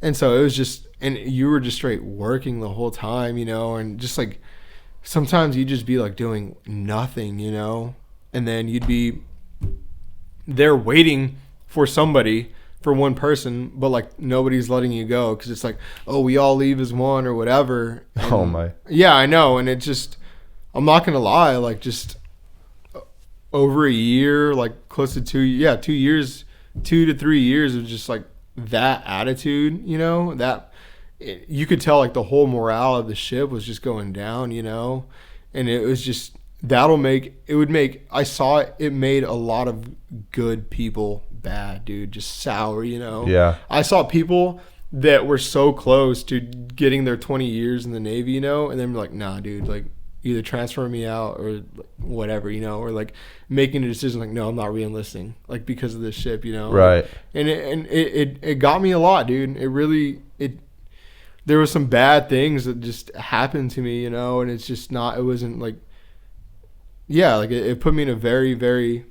And so it was just, and you were just straight working the whole time, you know. And just like sometimes you'd just be like doing nothing, you know. And then you'd be there waiting for somebody, for one person, but like nobody's letting you go because it's like, oh, we all leave as one or whatever. And oh my. Yeah, I know. And it just, I'm not gonna lie, like just over a year, like close to 2 years, 2 to 3 years of just like that attitude, you know, that you could tell like the whole morale of the ship was just going down, you know. And it was just, I saw it made a lot of good people bad, dude, just sour, you know. Yeah. I saw people that were so close to getting their 20 years in the Navy, you know, and then be like, nah, dude, like either transfer me out or whatever, you know, or like making a decision like, no, I'm not re-enlisting, like because of this ship, you know. Right. And it got me a lot, dude. There was some bad things that just happened to me, you know, and it's just not, it wasn't like, yeah, like it put me in a very, very,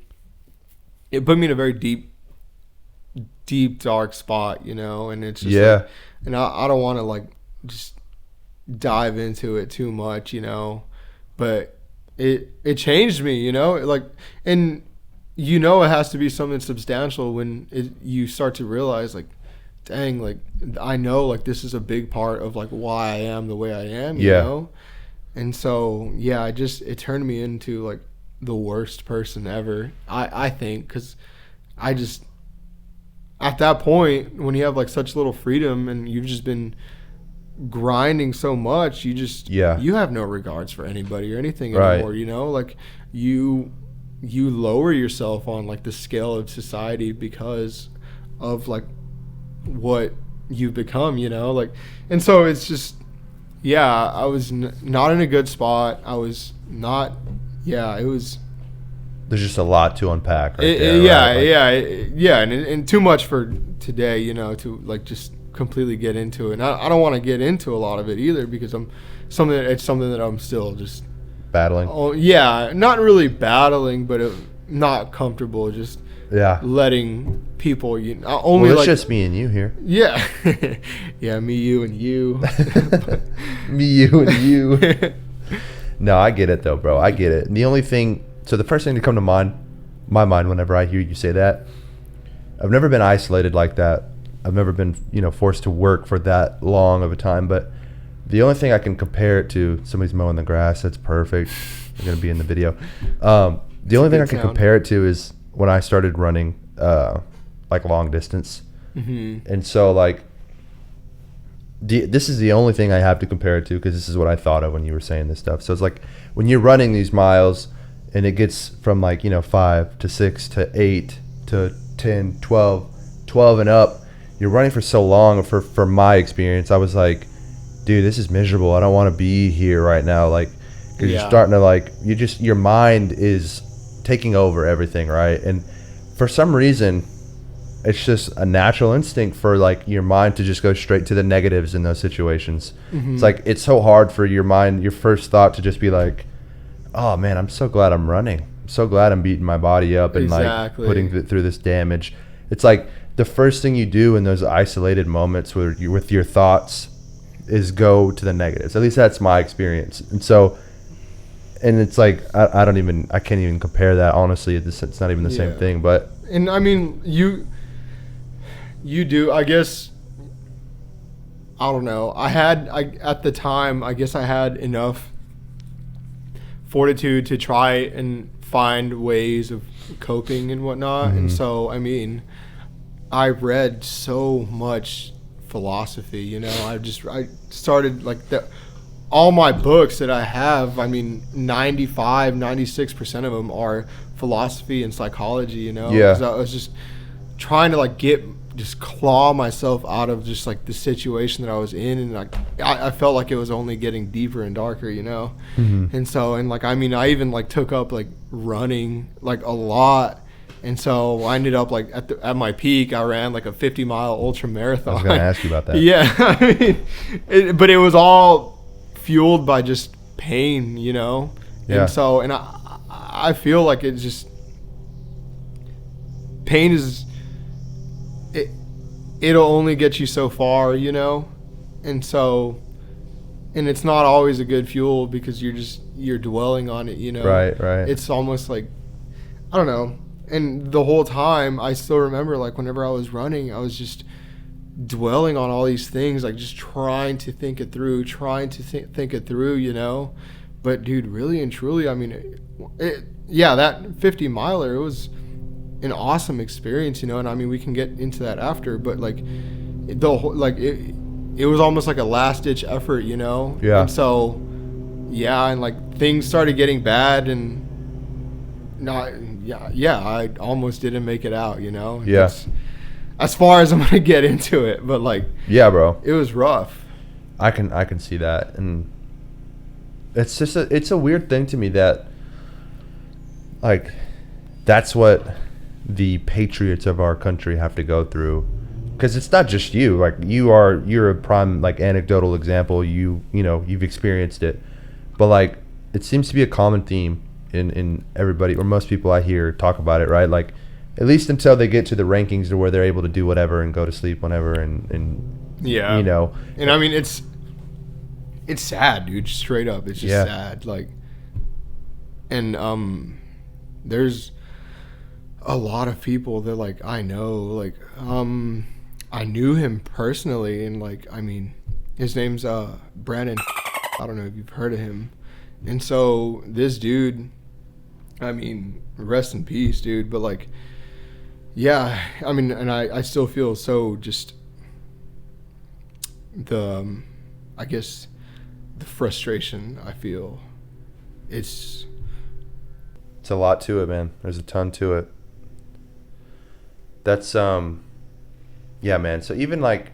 deep, dark spot, you know. And it's just like, and I don't want to like just dive into it too much, you know, but it changed me, you know, like, and you know, it has to be something substantial when you start to realize like, dang, like I know like this is a big part of like why I am the way I am, you know. And so yeah, it turned me into like the worst person ever, I think, because I just, at that point when you have like such little freedom and you've just been grinding so much, you have no regards for anybody or anything anymore, you know. Like you lower yourself on like the scale of society because of like what you've become, you know. Like, and so it's just, Yeah, I was not in a good spot. I was not. Yeah, it was. There's just a lot to unpack right there. Yeah, and too much for today, you know, to like just completely get into it. And I don't want to get into a lot of it either because it's something that I'm still just battling. Oh yeah, not really battling, but not comfortable. Just Yeah. letting people, you know, only Well, it's like just me and you here. yeah, yeah, me, you, and you. Me, you, and you. No, I get it though, bro. I get it. And the only thing, so the first thing to come to my mind whenever I hear you say that, I've never been isolated like that. I've never been, forced to work for that long of a time. But the only thing I can compare it to, somebody's mowing the grass. That's perfect. They're gonna be in the video. The only thing I can compare it to is when I started running, like long distance, and so like. This is the only thing I have to compare it to because this is what I thought of when you were saying this stuff. So it's like when you're running these miles and it gets from like 5 to 6 to 8 to 10, 12 and up, you're running for so long. For my experience, I was like, dude, this is miserable. I don't want to be here right now. Like, because you're starting to like, your mind is taking over everything, right? And for some reason, it's just a natural instinct for like your mind to just go straight to the negatives in those situations. It's like it's so hard for your mind, your first thought to just be like, oh man, I'm so glad I'm running. I'm so glad I'm beating my body up and like putting it through this damage. It's like the first thing you do in those isolated moments where you with your thoughts is go to the negatives. At least that's my experience. And so, and it's like I can't even compare that, honestly. It's not even the same thing. But and I mean you do, I guess. I don't know. At the time, I guess I had enough fortitude to try and find ways of coping and whatnot. And so, I mean, I read so much philosophy. I started like all my books that I have. I mean, 96% of them are philosophy and psychology. Yeah. 'Cause I was just trying to like just claw myself out of just like the situation that I was in, and like I felt like it was only getting deeper and darker, and so, and like I mean, I even like took up like running like a lot, and so I ended up like at my peak I ran like a 50-mile ultra marathon. I was gonna ask you about that. Yeah. I mean, but it was all fueled by just pain, Yeah. And so, and I feel like it's just pain is it'll only get you so far, and so, and it's not always a good fuel because you're dwelling on it, Right. It's almost like, I don't know. And the whole time I still remember, like whenever I was running, I was just dwelling on all these things, like just trying to think it through, But dude, really and truly, I mean, that 50 miler, it was an awesome experience, and I mean, we can get into that after, but like it was almost like a last ditch effort, Yeah. And so, and like things started getting bad, and I almost didn't make it out, Yeah. That's as far as I'm gonna get into it, but like, yeah, bro, it was rough. I can see that, and it's just it's a weird thing to me that like that's what the patriots of our country have to go through, because it's not just you. Like you're a prime like anecdotal example. You've experienced it, but like it seems to be a common theme in everybody, or most people I hear talk about it, right? Like at least until they get to the rankings to where they're able to do whatever and go to sleep whenever, and and I mean it's sad, dude, straight up. It's just sad, like, and there's a lot of people that like I know, like I knew him personally, and like I mean his name's Brandon. I don't know if you've heard of him. And so this dude, I mean, rest in peace, dude, but like I mean, and I still feel so just I guess the frustration I feel, it's a lot to it, man. There's a ton to it. That's yeah, man. So even like,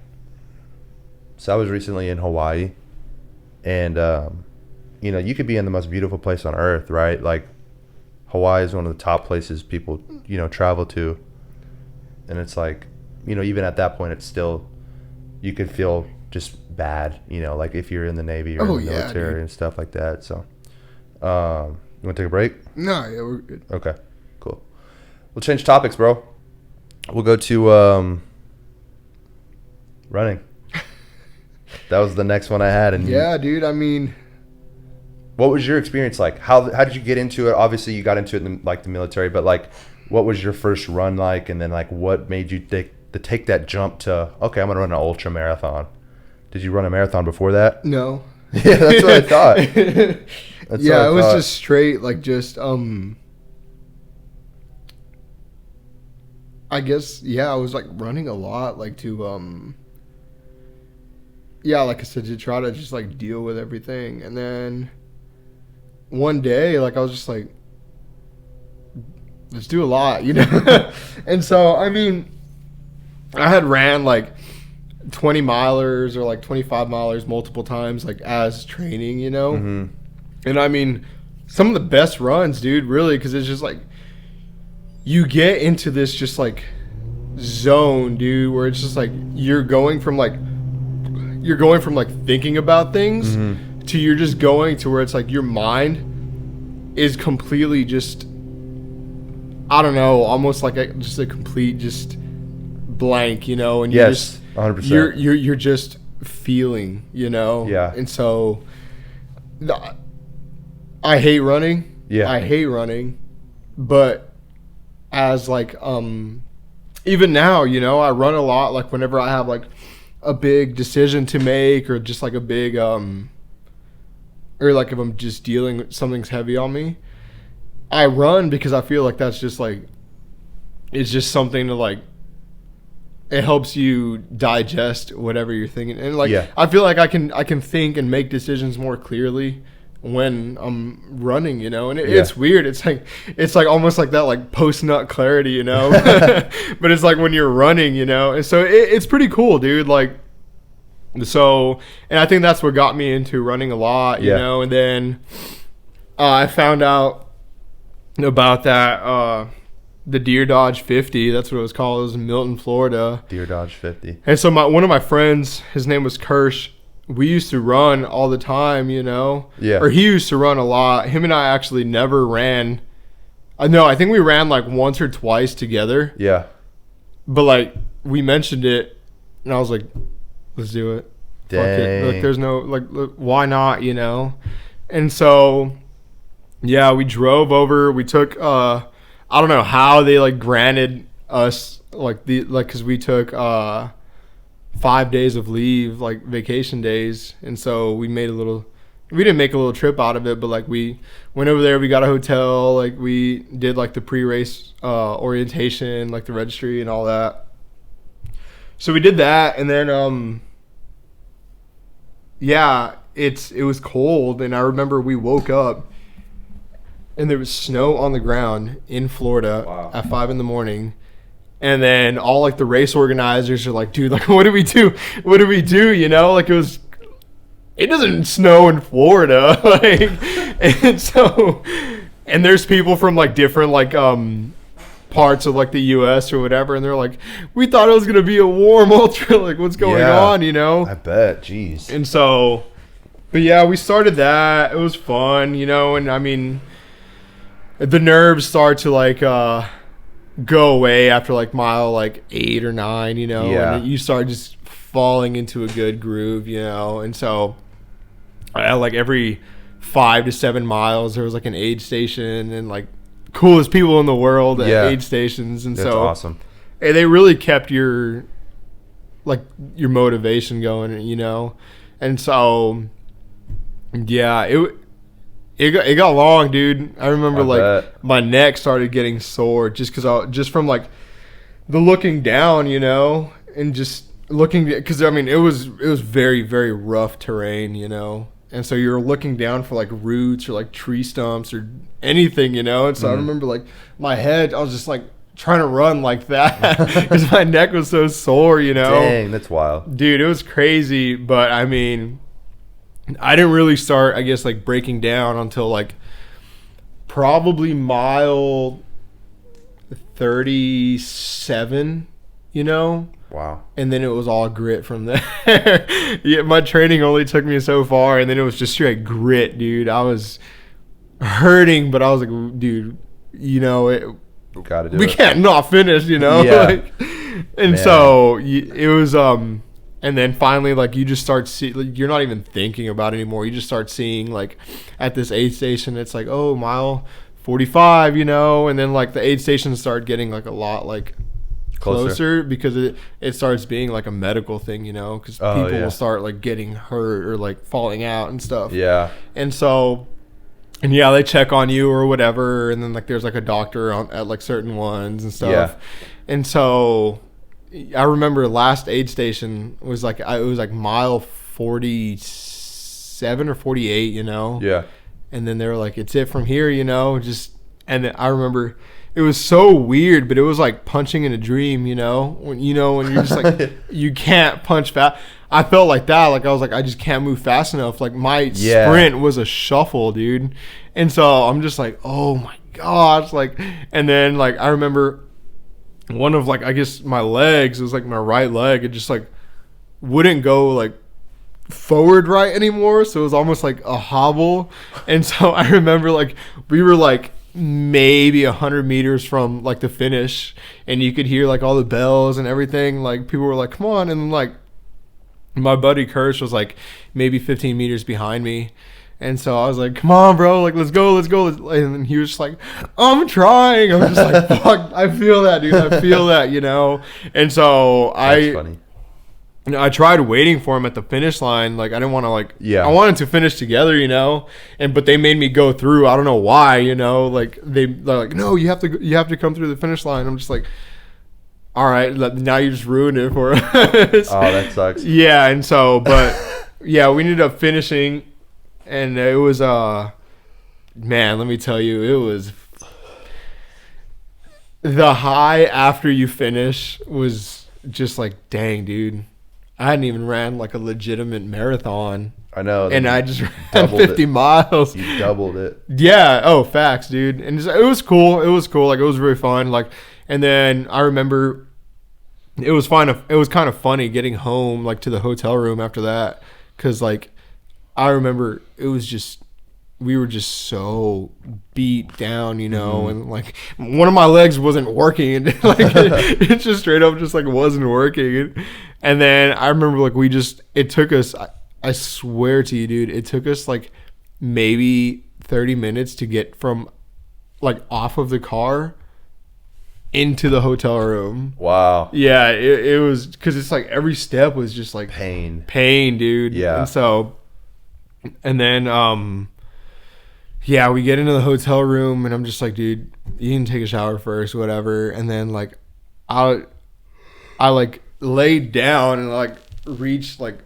so I was recently in Hawaii, And you know, you could be in the most beautiful place on earth, right? Like Hawaii is one of the top places people, you know, travel to. And it's like, you know, even at that point, it's still, you could feel just bad, you know, like if you're in the Navy or in the military and stuff like that. So, you want to take a break? No, yeah, we're good. Okay, cool. We'll change topics, bro. We'll go to running. That was the next one I had. And yeah, dude, I mean, what was your experience like? How did you get into it? Obviously, you got into it in like the military, but like, what was your first run like? And then like, what made you take that jump to, okay, I'm gonna run an ultra marathon? Did you run a marathon before that? No. Yeah, that's what I thought. Yeah, it was just straight, like just I guess, yeah, I was like running a lot, like to yeah, like I said, to try to just like deal with everything. And then one day, like I was just like, let's do a lot, you know? And so, I mean, I had ran like 20 milers or like 25 milers multiple times, like as training, you know? Mm-hmm. And I mean, some of the best runs, dude, really, because it's just like, you get into this just like zone, dude, where it's just like, you're going from like thinking about things Mm-hmm. to you're just going to where it's like your mind is completely just, I don't know, almost like just a complete just blank, you know, and you're Yes, just 100%. you're just feeling, you know. Yeah. And so I hate running. Yeah. I hate running. But as like even now, you know, I run a lot like whenever I have like a big decision to make or just like a big or like if I'm just dealing with something's heavy on me. I run because I feel like that's just like, it's just something to like, it helps you digest whatever you're thinking. And like, Yeah. I feel like I can think and make decisions more clearly when I'm running, you know. And it's weird. It's like almost like that, like post-nut clarity, you know. But it's like when you're running, you know. And so it's pretty cool, dude. Like, so, and I think that's what got me into running a lot, you know. And then I found out about that the Deer Dodge 50, that's what it was called. It was in Milton, Florida. Deer Dodge 50. And so one of my friends, his name was Kirsch, we used to run all the time, you know. Yeah. Or he used to run a lot. Him and I actually never ran. No, I think we ran like once or twice together. Yeah. But like we mentioned it and I was like, let's do it. Dang. Fuck it. Like there's no, like, look, why not, you know. And so yeah, we drove over. We took I don't know how they like granted us because we took 5 days of leave, like vacation days, and so we didn't make a little trip out of it, but like we went over there, we got a hotel, like we did like the pre-race orientation, like the registry and all that. So we did that, and then yeah, it was cold, and I remember we woke up and there was snow on the ground in Florida at 5 a.m. And then all like the race organizers are like, dude, like, what do we do? What do we do? You know, like it doesn't snow in Florida. Like, and so, and there's people from like different like parts of like the US or whatever. And they're like, we thought it was going to be a warm ultra. Like, what's going on? You know? I bet. Jeez. And so, but yeah, we started that. It was fun, you know, and I mean, the nerves start to like go away after like mile like 8 or 9, you know. Yeah. And you start just falling into a good groove, you know. And so like every 5 to 7 miles there was like an aid station and like coolest people in the world at aid stations. And that's so awesome. And they really kept your motivation going, you know. And so yeah, it got long, dude. I remember my neck started getting sore just from like the looking down, you know, and just looking, because I mean it was very, very rough terrain, you know, and so you're looking down for like roots or like tree stumps or anything, you know. And so I remember like my head, I was just like trying to run like that because my neck was so sore, you know. Dang, that's wild, dude. It was crazy, but I mean, I didn't really start, I guess, like breaking down until like probably mile 37, you know? Wow. And then it was all grit from there. Yeah, my training only took me so far, and then it was just straight grit, dude. I was hurting, but I was like, dude, you know, Gotta do we it. can't not finish, you know? Yeah. Like, and Man. so it was, and then finally, like, you just start like, you're not even thinking about it anymore. You just start seeing, like, at this aid station, it's like, oh, mile 45, you know? And then, like, the aid stations start getting, like, a lot, like, closer because it starts being like a medical thing, you know, because people will start like getting hurt or like falling out and stuff. Yeah. And so, and yeah, they check on you or whatever, and then like there's like a doctor at like certain ones and stuff. Yeah. And so I remember last aid station was like it was like mile 47 or 48, you know. Yeah. And then they were like, it's it from here, you know, just. And then I remember it was so weird, but it was like punching in a dream, you know, when you're just like, you can't punch fast. I felt like that. Like I was like, I just can't move fast enough. Like my sprint was a shuffle, dude. And so I'm just like, oh my gosh. Like, and then like, I remember one of like, I guess my legs, it was like my right leg. It just like wouldn't go like forward right anymore. So it was almost like a hobble. And so I remember like, we were like, maybe 100 meters from like the finish, and you could hear like all the bells and everything. Like people were like, come on. And like my buddy Kirsch was like maybe 15 meters behind me, and so I was like, come on bro, like let's go. And then he was just like, I'm trying. I'm just like, fuck, I feel that, dude. I feel that, you know. And so That's funny. I tried waiting for him at the finish line. Like I didn't want to like, I wanted to finish together, you know, but they made me go through. I don't know why, you know, like they're like, no, you have to come through the finish line. I'm just like, all right, now you just ruined it for us. Oh, that sucks. Yeah. And so, but yeah, we ended up finishing, and it was, man, let me tell you, it was the high after you finish was just like, dang, dude. I hadn't even ran like a legitimate marathon. I know. And I just ran 50 miles. You doubled it. Yeah. Oh, facts, dude. And it was cool. It was cool. Like it was really fun. Like, and then I remember it was fun. It was kind of funny getting home, like to the hotel room after that. Cause like, I remember it was just, we were just so beat down, you know, and like one of my legs wasn't working, and like it just straight up just like wasn't working. And then I remember like it took us, I swear to you, dude, it took us like maybe 30 minutes to get from like off of the car into the hotel room. Wow. Yeah, it was, because it's like every step was just like pain, dude. Yeah. And so, and then yeah, we get into the hotel room, and I'm just like, dude, you can take a shower first, whatever. And then like I like laid down and like reached, like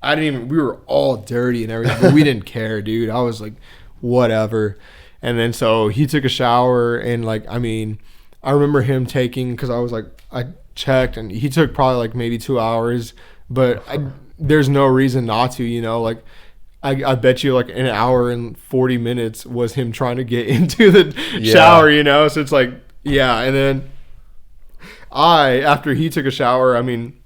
we were all dirty and everything, but we didn't care, dude. I was like, whatever. And then so he took a shower, and like, I mean, I remember him taking, because I was like, I checked, and he took probably like maybe 2 hours, but there's no reason not to, you know, like I bet you like an hour and 40 minutes was him trying to get into the shower, you know? So it's like, yeah. And then after he took a shower, I mean,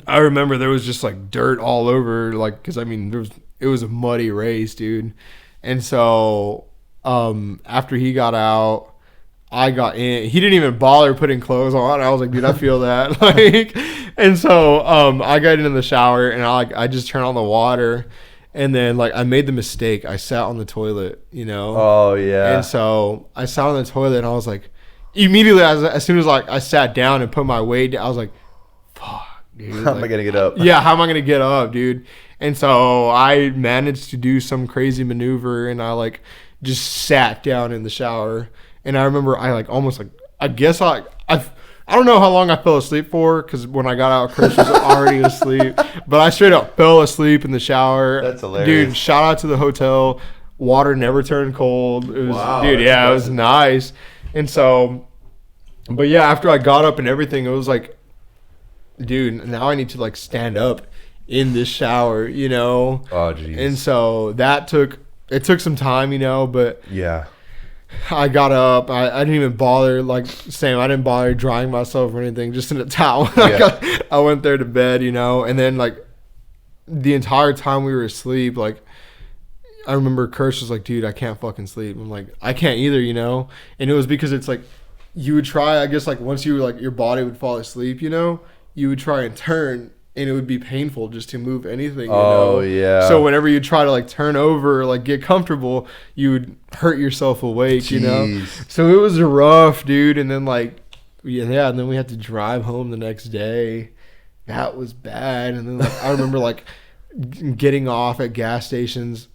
I remember there was just like dirt all over, like, because I mean, it was a muddy race, dude. And so after he got out, I got in. He didn't even bother putting clothes on. I was like, dude, I feel that. Like, and so I got into the shower, and I just turned on the water. And then, like, I made the mistake. I sat on the toilet, you know? Oh, yeah. And so I sat on the toilet, and I was like, immediately, as soon as, like, I sat down and put my weight down, I was like, fuck, dude. How am I going to get up? Yeah, how am I going to get up, dude? And so I managed to do some crazy maneuver, and I, like, just sat down in the shower. And I remember I, like, almost, like, I guess I don't know how long I fell asleep for, because when I got out, Chris was already asleep. But I straight up fell asleep in the shower. That's hilarious. Dude, shout out to the hotel. Water never turned cold. It was, wow, dude, yeah, it was nice. And so, but yeah, after I got up and everything, it was like, dude, now I need to like stand up in this shower, you know. Oh, jeez. And so it took some time, you know, but Yeah. I got up. I didn't even bother, like, Sam, I didn't bother drying myself or anything, just in a towel. Yeah. I went there to bed, you know, and then, like, the entire time we were asleep, like, I remember Kirsch was like, dude, I can't fucking sleep. I'm like, I can't either, you know? And it was because it's like, you would try, I guess, like, once you, like, your body would fall asleep, you know, you would try and turn, and it would be painful just to move anything, you know? Oh, yeah. So whenever you try to, like, turn over or, like, get comfortable, you would hurt yourself awake, you know? Jeez. So it was rough, dude. And then, like, yeah, and then we had to drive home the next day. That was bad. And then, like, I remember, like, getting off at gas stations.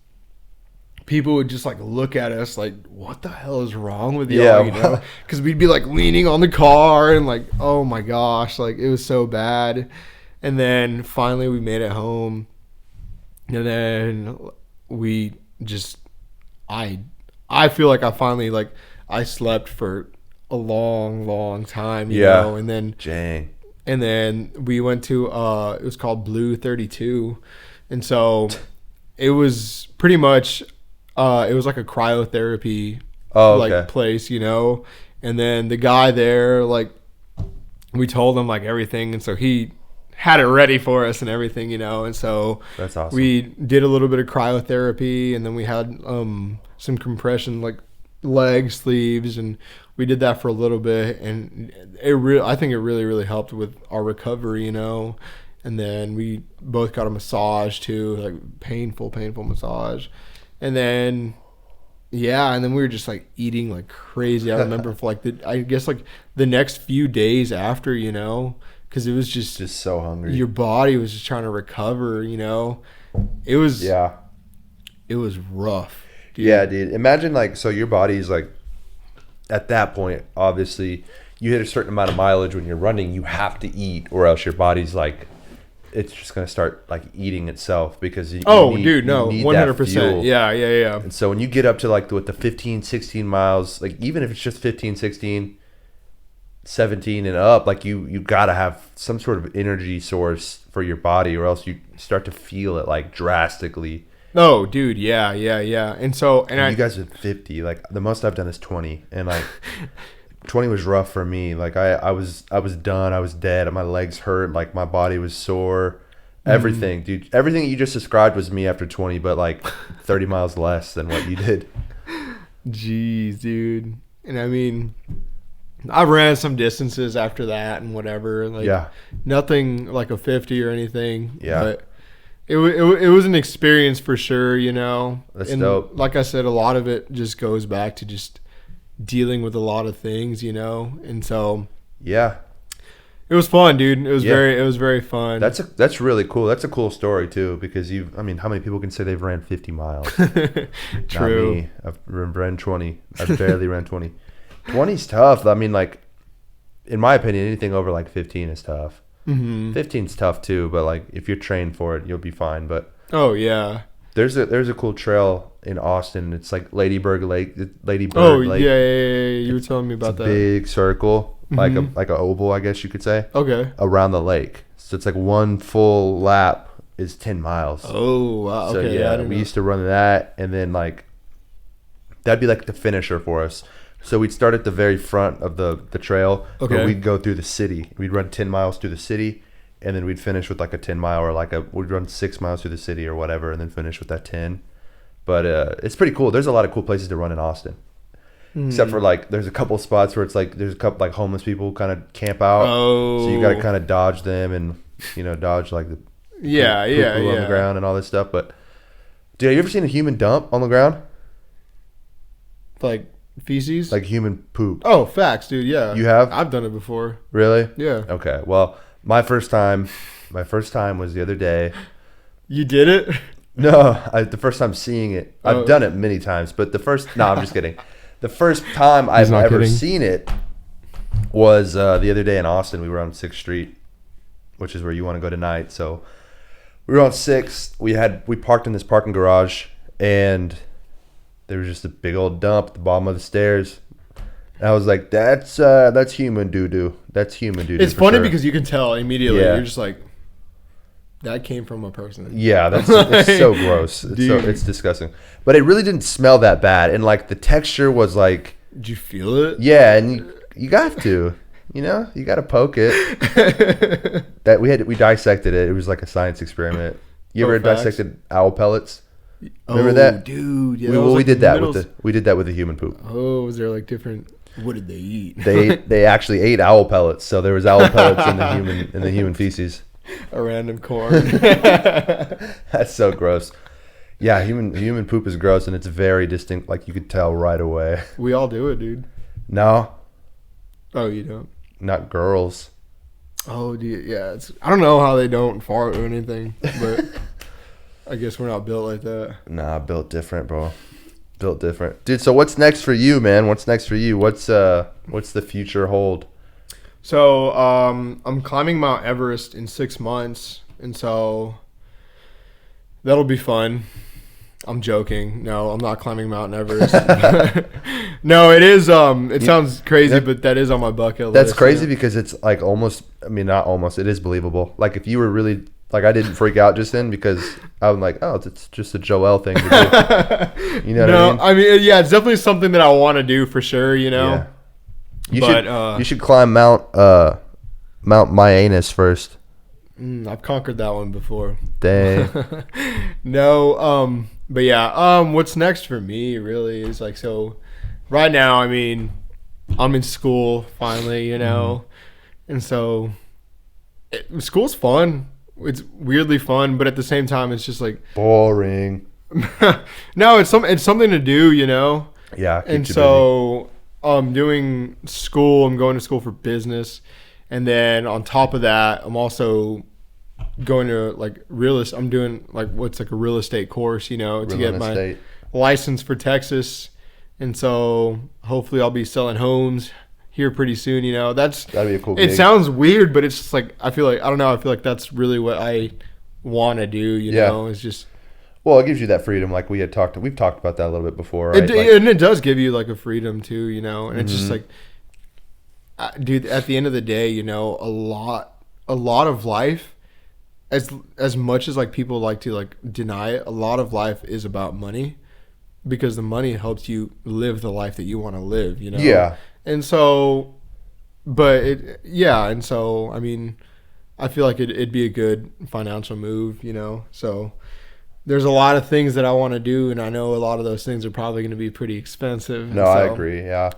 People would just, like, look at us like, what the hell is wrong with y'all, Yeah. you know? Because we'd be, like, leaning on the car and, like, oh, my gosh. Like, it was so bad. And then finally we made it home. And then we just, I feel like I finally, like, I slept for a long, long time, you know? And then Dang. and then we went to it was called Blue 32. And so it was pretty much it was like a cryotherapy like place, you know. And then the guy there, like, we told him, like, everything, and so he had it ready for us and everything, you know. And so That's awesome. we did a little bit of cryotherapy, and then we had some compression, like, leg sleeves, and we did that for a little bit, and I think it really helped with our recovery, you know. And then we both got a massage too, like, painful massage. And then and then we were just, like, eating like crazy. I remember for, like, I guess, like, the next few days after, you know, because it was just so hungry. Your body was just trying to recover, you know. It was rough. Dude. Yeah, dude. Imagine, like, so your body's, like, at that point, obviously, you hit a certain amount of mileage when you're running, you have to eat, or else your body's, like, it's just going to start, like, eating itself because you need, dude, no, you need 100%. that fuel. Yeah. And so when you get up to, like, the 15, 16 miles, like, even if it's just 15, 16, 17 and up, like, you got to have some sort of energy source for your body, or else you start to feel it, like, drastically. Oh, dude, yeah. And so, and you guys are 50. Like, the most I've done is 20, and, like, 20 was rough for me. Like, I was done. I was dead. My legs hurt. Like, my body was sore. Everything, dude. Everything you just described was me after 20, but, like, 30 miles less than what you did. Jeez, dude. And I mean, I ran some distances after that and whatever. Like, nothing like a 50 or anything. Yeah. But it was an experience for sure, you know. That's and dope. Like I said, a lot of it just goes back to just dealing with a lot of things, you know. And so it was fun, dude. It was very fun. That's really cool. That's a cool story too, because how many people can say they've ran 50 miles? True. Not me. I've ran 20. I've barely ran 20. 20's tough. I mean, like, in my opinion, anything over, like, 15 is tough. 15's tough too, but, like, if you're trained for it, you'll be fine. But there's a cool trail in Austin. It's like Ladybird Lake. Yeah. You were telling me about that. Big circle, like a oval, I guess you could say. Okay. Around the lake, so it's like one full lap is 10 miles. Oh wow. So okay. we used to run that, and then, like, that'd be like the finisher for us. So we'd start at the very front of the trail, but we'd go through the city. We'd run 10 miles through the city, and then we'd finish with, like, a 10 mile, or we'd run 6 miles through the city or whatever, and then finish with that 10. But it's pretty cool. There's a lot of cool places to run in Austin. Except for, like, there's a couple spots where it's like there's a couple, like, homeless people kind of camp out. Oh. So you got to kind of dodge them and, you know, dodge, like, the poop on the ground and all this stuff. But, dude, have you ever seen a human dump on the ground? Like feces? Like human poop. Oh, facts, dude. Yeah. You have? I've done it before. Really? Yeah. Okay. Well, my first time was the other day. You did it? No, the first time seeing it. I've done it many times, but I'm just kidding. The first time I've ever seen it was the other day in Austin. We were on 6th Street, which is where you want to go tonight. So we were on 6th. We parked in this parking garage, and there was just a big old dump at the bottom of the stairs. And I was like, that's human doo-doo. That's human doo-doo. It's funny because you can tell immediately. Yeah. You're just like, that came from a person. Yeah, it's so gross. It's disgusting. But it really didn't smell that bad, and like the texture was like. Did you feel it? Yeah, and you got to, you got to poke it. That we dissected it. It was like a science experiment. You ever dissected owl pellets? Remember that, dude? Yeah, we did that with the human poop. Oh, was there like different? What did they eat? They actually ate owl pellets. So there was owl pellets in the human feces. A random corn. That's so gross. Yeah, human poop is gross, and it's very distinct. Like you could tell right away. We all do it, dude. No. Oh, you don't? Not girls. Oh, dude. Yeah, I don't know how they don't fart or anything, but I guess we're not built like that. Nah, built different, bro. Built different, dude. So what's next for you, man? What's next for you? What's the future hold? So I'm climbing Mount Everest in 6 months, and so that'll be fun. I'm joking. No, I'm not climbing Mount Everest. No, it is. It sounds crazy, but that is on my bucket list. That's crazy because it's like almost. I mean, not almost. It is believable. Like if you were really like, I didn't freak out just then because I'm like, oh, it's just a Joel thing to do. You know what I mean? Yeah, it's definitely something that I want to do for sure. Yeah. You should climb Mount Myanus first. I've conquered that one before. Dang. No, but yeah, what's next for me really is like, so right now, I mean, I'm in school finally, and so school's fun. It's weirdly fun, but at the same time, it's just like boring. No, it's something to do, Yeah. And so I'm doing school. I'm going to school for business. And then on top of that, I'm also going to like I'm doing like what's like a real estate course, to get my license for Texas. And so hopefully I'll be selling homes here pretty soon. That'd be a cool gig. It sounds weird, but it's just like, I feel like that's really what I want to do, it's just. Well, it gives you that freedom. Like we've talked about that a little bit before, right? And it does give you like a freedom too, and it's just like, dude, at the end of the day, a lot of life, as much as like people like to like deny it, a lot of life is about money, because the money helps you live the life that you want to live, Yeah. And so, and so, I mean, I feel like it'd be a good financial move, so there's a lot of things that I want to do, and I know a lot of those things are probably going to be pretty expensive. No, I agree. Yeah.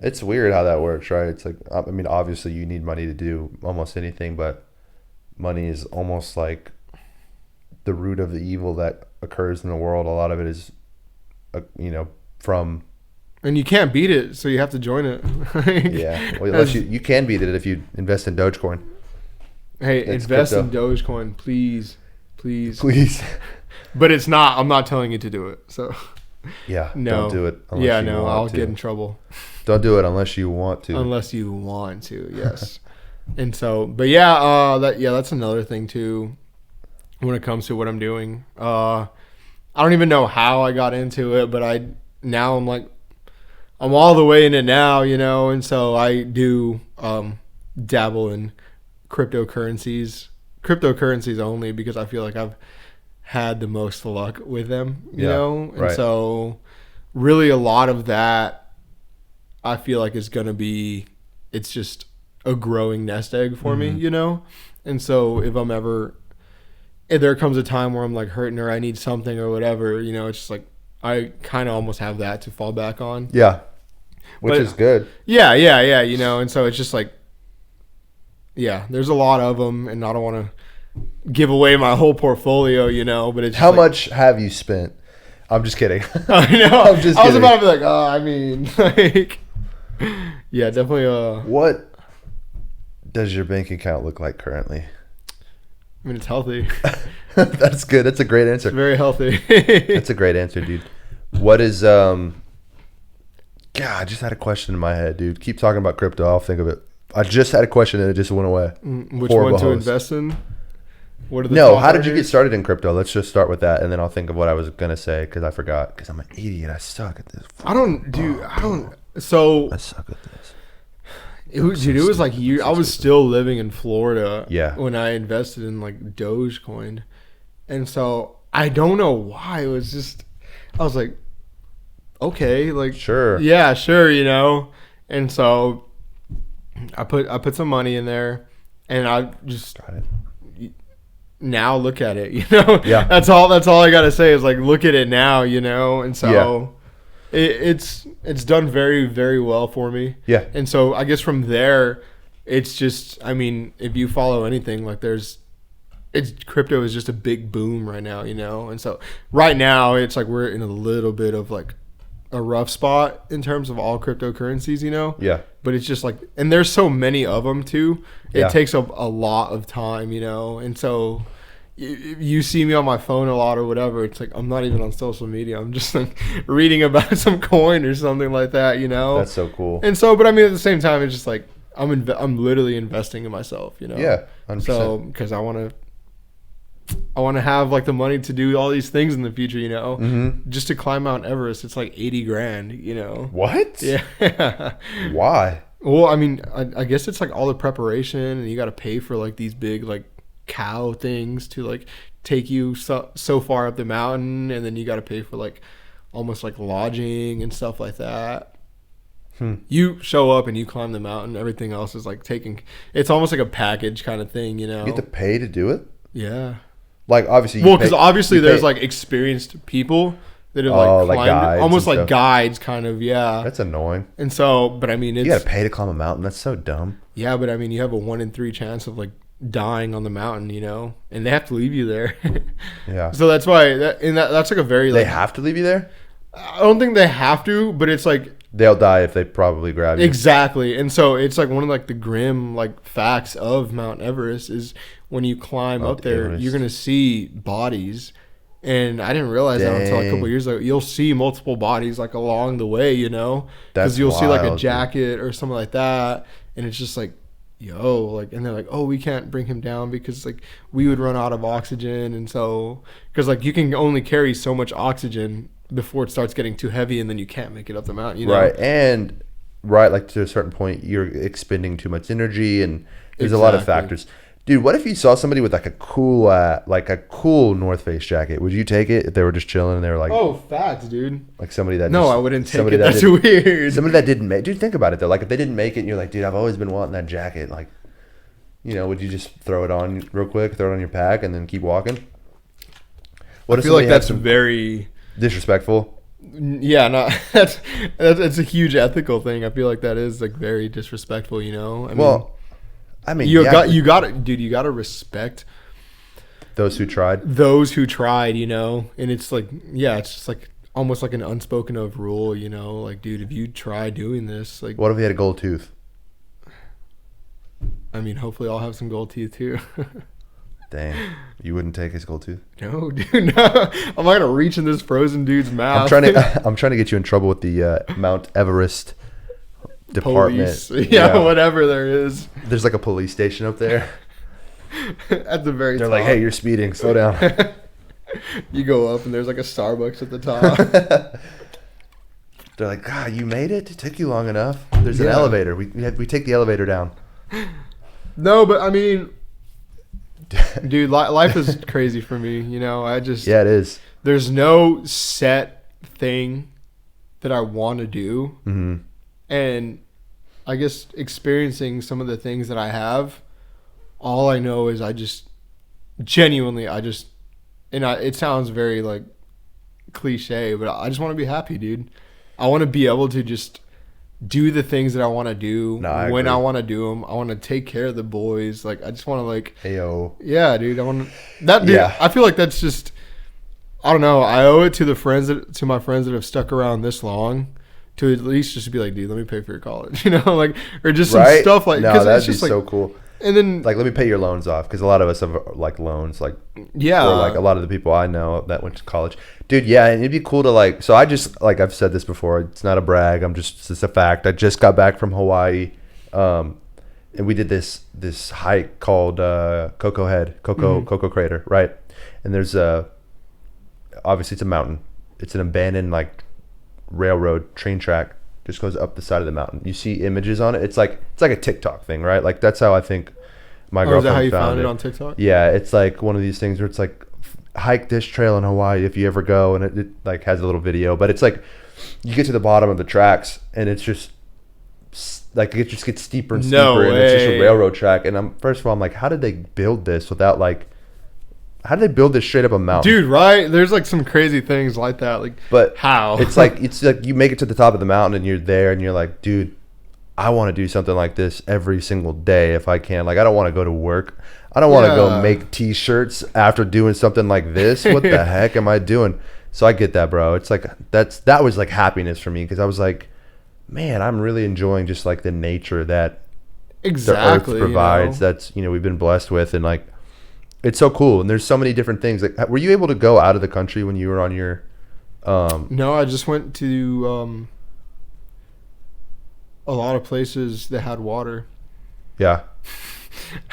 It's weird how that works, right? It's like, I mean, obviously you need money to do almost anything, but money is almost like the root of the evil that occurs in the world. A lot of it is, from. And you can't beat it, so you have to join it. Yeah. Well, unless you can beat it if you invest in Dogecoin. Hey, invest in Dogecoin, please. Please. But it's not. I'm not telling you to do it. So. Yeah. No. Don't do it. I'll get in trouble. Don't do it unless you want to. Unless you want to, yes. And so, but yeah, that's another thing too. When it comes to what I'm doing, I don't even know how I got into it, but I'm all the way in it now, and so I do dabble in cryptocurrencies only because I feel like I've had the most luck with them, you know? And right. So really a lot of that I feel like is going to be, it's just a growing nest egg for me, And so if there comes a time where I'm like hurting or I need something or whatever, it's just like, I kind of almost have that to fall back on. Yeah. Which is good. Yeah. And so it's just like, yeah, there's a lot of them, and I don't want to give away my whole portfolio, but it's just how much have you spent? I'm just kidding. I know. I was about to be like, I mean, like, yeah, definitely. What does your bank account look like currently? I mean, it's healthy. That's good. That's a great answer. It's very healthy. That's a great answer, dude. What is God, I just had a question in my head, dude. Keep talking about crypto. I'll think of it. I just had a question and it just went away. Which one to invest in? What are the No, how did you get started in crypto? Let's just start with that, and then I'll think of what I was gonna say because I forgot. Because I'm an idiot. I suck at this. So I suck at this. It was like I was still living in Florida. Yeah. When I invested in like Dogecoin, and so I don't know why it was just. I was like, okay, like Sure. yeah, sure, and so I put some money in there, and I just Got it. now look at it, Yeah. That's all I gotta say is like look at it now, and so it's done very, very well for me. Yeah. And so I guess from there, it's just, I mean, if you follow anything, like crypto is just a big boom right now, and so right now it's like we're in a little bit of like a rough spot in terms of all cryptocurrencies, Yeah. but it's just like, and there's so many of them too. It Yeah. takes up a lot of time, and so you see me on my phone a lot or whatever. It's like I'm not even on social media. I'm just like reading about some coin or something like that, That's so cool. And so, but I mean, at the same time, it's just like I'm literally investing in myself, Yeah. 100%. So because I want to have like the money to do all these things in the future, Mm-hmm. Just to climb Mount Everest, it's like $80,000, What? Yeah. Why? Well, I mean, I guess it's like all the preparation, and you got to pay for like these big like cow things to like take you so far up the mountain, and then you got to pay for like almost like lodging and stuff like that. You show up and you climb the mountain. Everything else is like it's almost like a package kind of thing, You have to pay to do it? Yeah. Like, obviously, Well, because obviously there's like experienced people that have like like climbed, guides almost and like stuff. guides, kind of, yeah. That's annoying. And so, but I mean, You got to pay to climb a mountain. That's so dumb. yeah, but I mean, you have a 1 in 3 chance of like dying on the mountain, and they have to leave you there. Yeah. So that's why that's like a very They like, have to leave you there? I don't think they have to, but it's like They'll die if they probably grab you. exactly. And so it's like one of like the grim like facts of Mount Everest is when you climb Mount up there, Everest. you're gonna see bodies. And I didn't realize that until a couple Dang. of years ago. You'll see multiple bodies like along the way, That's because you'll see like a wild, jacket or something like that, and it's just like, yo, like, and they're like, oh, we can't bring him down because like we would run out of oxygen, and so because like you can only carry so much oxygen before it starts getting too heavy, and then you can't make it up the mountain, Right. And, like to a certain point, you're expending too much energy, and there's a lot of Exactly. factors. Dude, what if you saw somebody with like a cool North Face jacket? Would you take it if they were just chilling and they were like, Oh, facts, dude. like somebody that No, just- I wouldn't take somebody it. that That's didn't- weird. Somebody that didn't make, dude, think about it though. Like if they didn't make it, and you're like, dude, I've always been wanting that jacket. Like, would you just throw it on real quick, throw it on your pack, and then keep walking? What I if feel like somebody had that's some very, disrespectful? yeah, no, that's a huge ethical thing. I feel like that is like very disrespectful, I mean, Well, I mean, you yeah, got to, dude, you got to respect those who tried. those who tried, and it's like, yeah, it's just like almost like an unspoken of rule, like, dude, if you try doing this, like, What if he had a gold tooth? I mean, hopefully I'll have some gold teeth too. Dang, you wouldn't take his gold tooth? No, dude, no. I'm not gonna reach in this frozen dude's mouth. I'm trying to get you in trouble with the Mount Everest department. Police. Yeah, whatever there is. There's like a police station up there. At the very They're top. like, hey, you're speeding. Slow down. You go up and there's like a Starbucks at the top. They're like, God, you made it? It took you long enough. There's an Yeah. elevator. We take the elevator down. No, but I mean, dude, life is crazy for me. I just, Yeah, it is. there's no set thing that I want to do. Mm-hmm. And I guess experiencing some of the things that I have, all I know is I just genuinely, it sounds very like cliche, but I just want to be happy, dude. I want to be able to just do the things that I want to do when I want to do them. I want to take care of the boys. Like, I just want to like, Ayo. yeah, dude. I want that. Dude, Yeah. I feel like that's just, I don't know. I owe it to to my friends that have stuck around this long to at least just be like, dude, let me pay for your college, like, or just some Right? stuff like. No, 'cause that'd it's be just like, so cool. and then Like, let me pay your loans off, because a lot of us have like loans, like yeah, or like a lot of the people I know that went to college, dude. Yeah, and it'd be cool to like. So I just, like I've said this before. It's not a brag. It's a fact. I just got back from Hawaii, and we did this hike called Coco Crater, right? And there's obviously it's a mountain. It's an abandoned like railroad train track just goes up the side of the mountain. You see images on it. It's like a TikTok thing, right? Like that's how I think my girlfriend is that how you found it on TikTok? Yeah, it's like one of these things where it's like hike this trail in Hawaii if you ever go, and it like has a little video, but it's like you get to the bottom of the tracks and it's just like it just gets steeper and steeper, and it's just a railroad track. And first of all, I'm like, how did they build this without like? How did they build this straight up a mountain? Dude, right? There's like some crazy things like that. Like, but how? it's like you make it to the top of the mountain and you're there and you're like, dude, I want to do something like this every single day if I can. Like, I don't want to go to work. I don't want to go make T-shirts after doing something like this. What the heck am I doing? So I get that, bro. It's like that was like happiness for me because I was like, man, I'm really enjoying just like the nature that the earth provides. That's we've been blessed with, and like. It's so cool, and there's so many different things. Like, were you able to go out of the country when you were on your? No, I just went to a lot of places that had water. Yeah.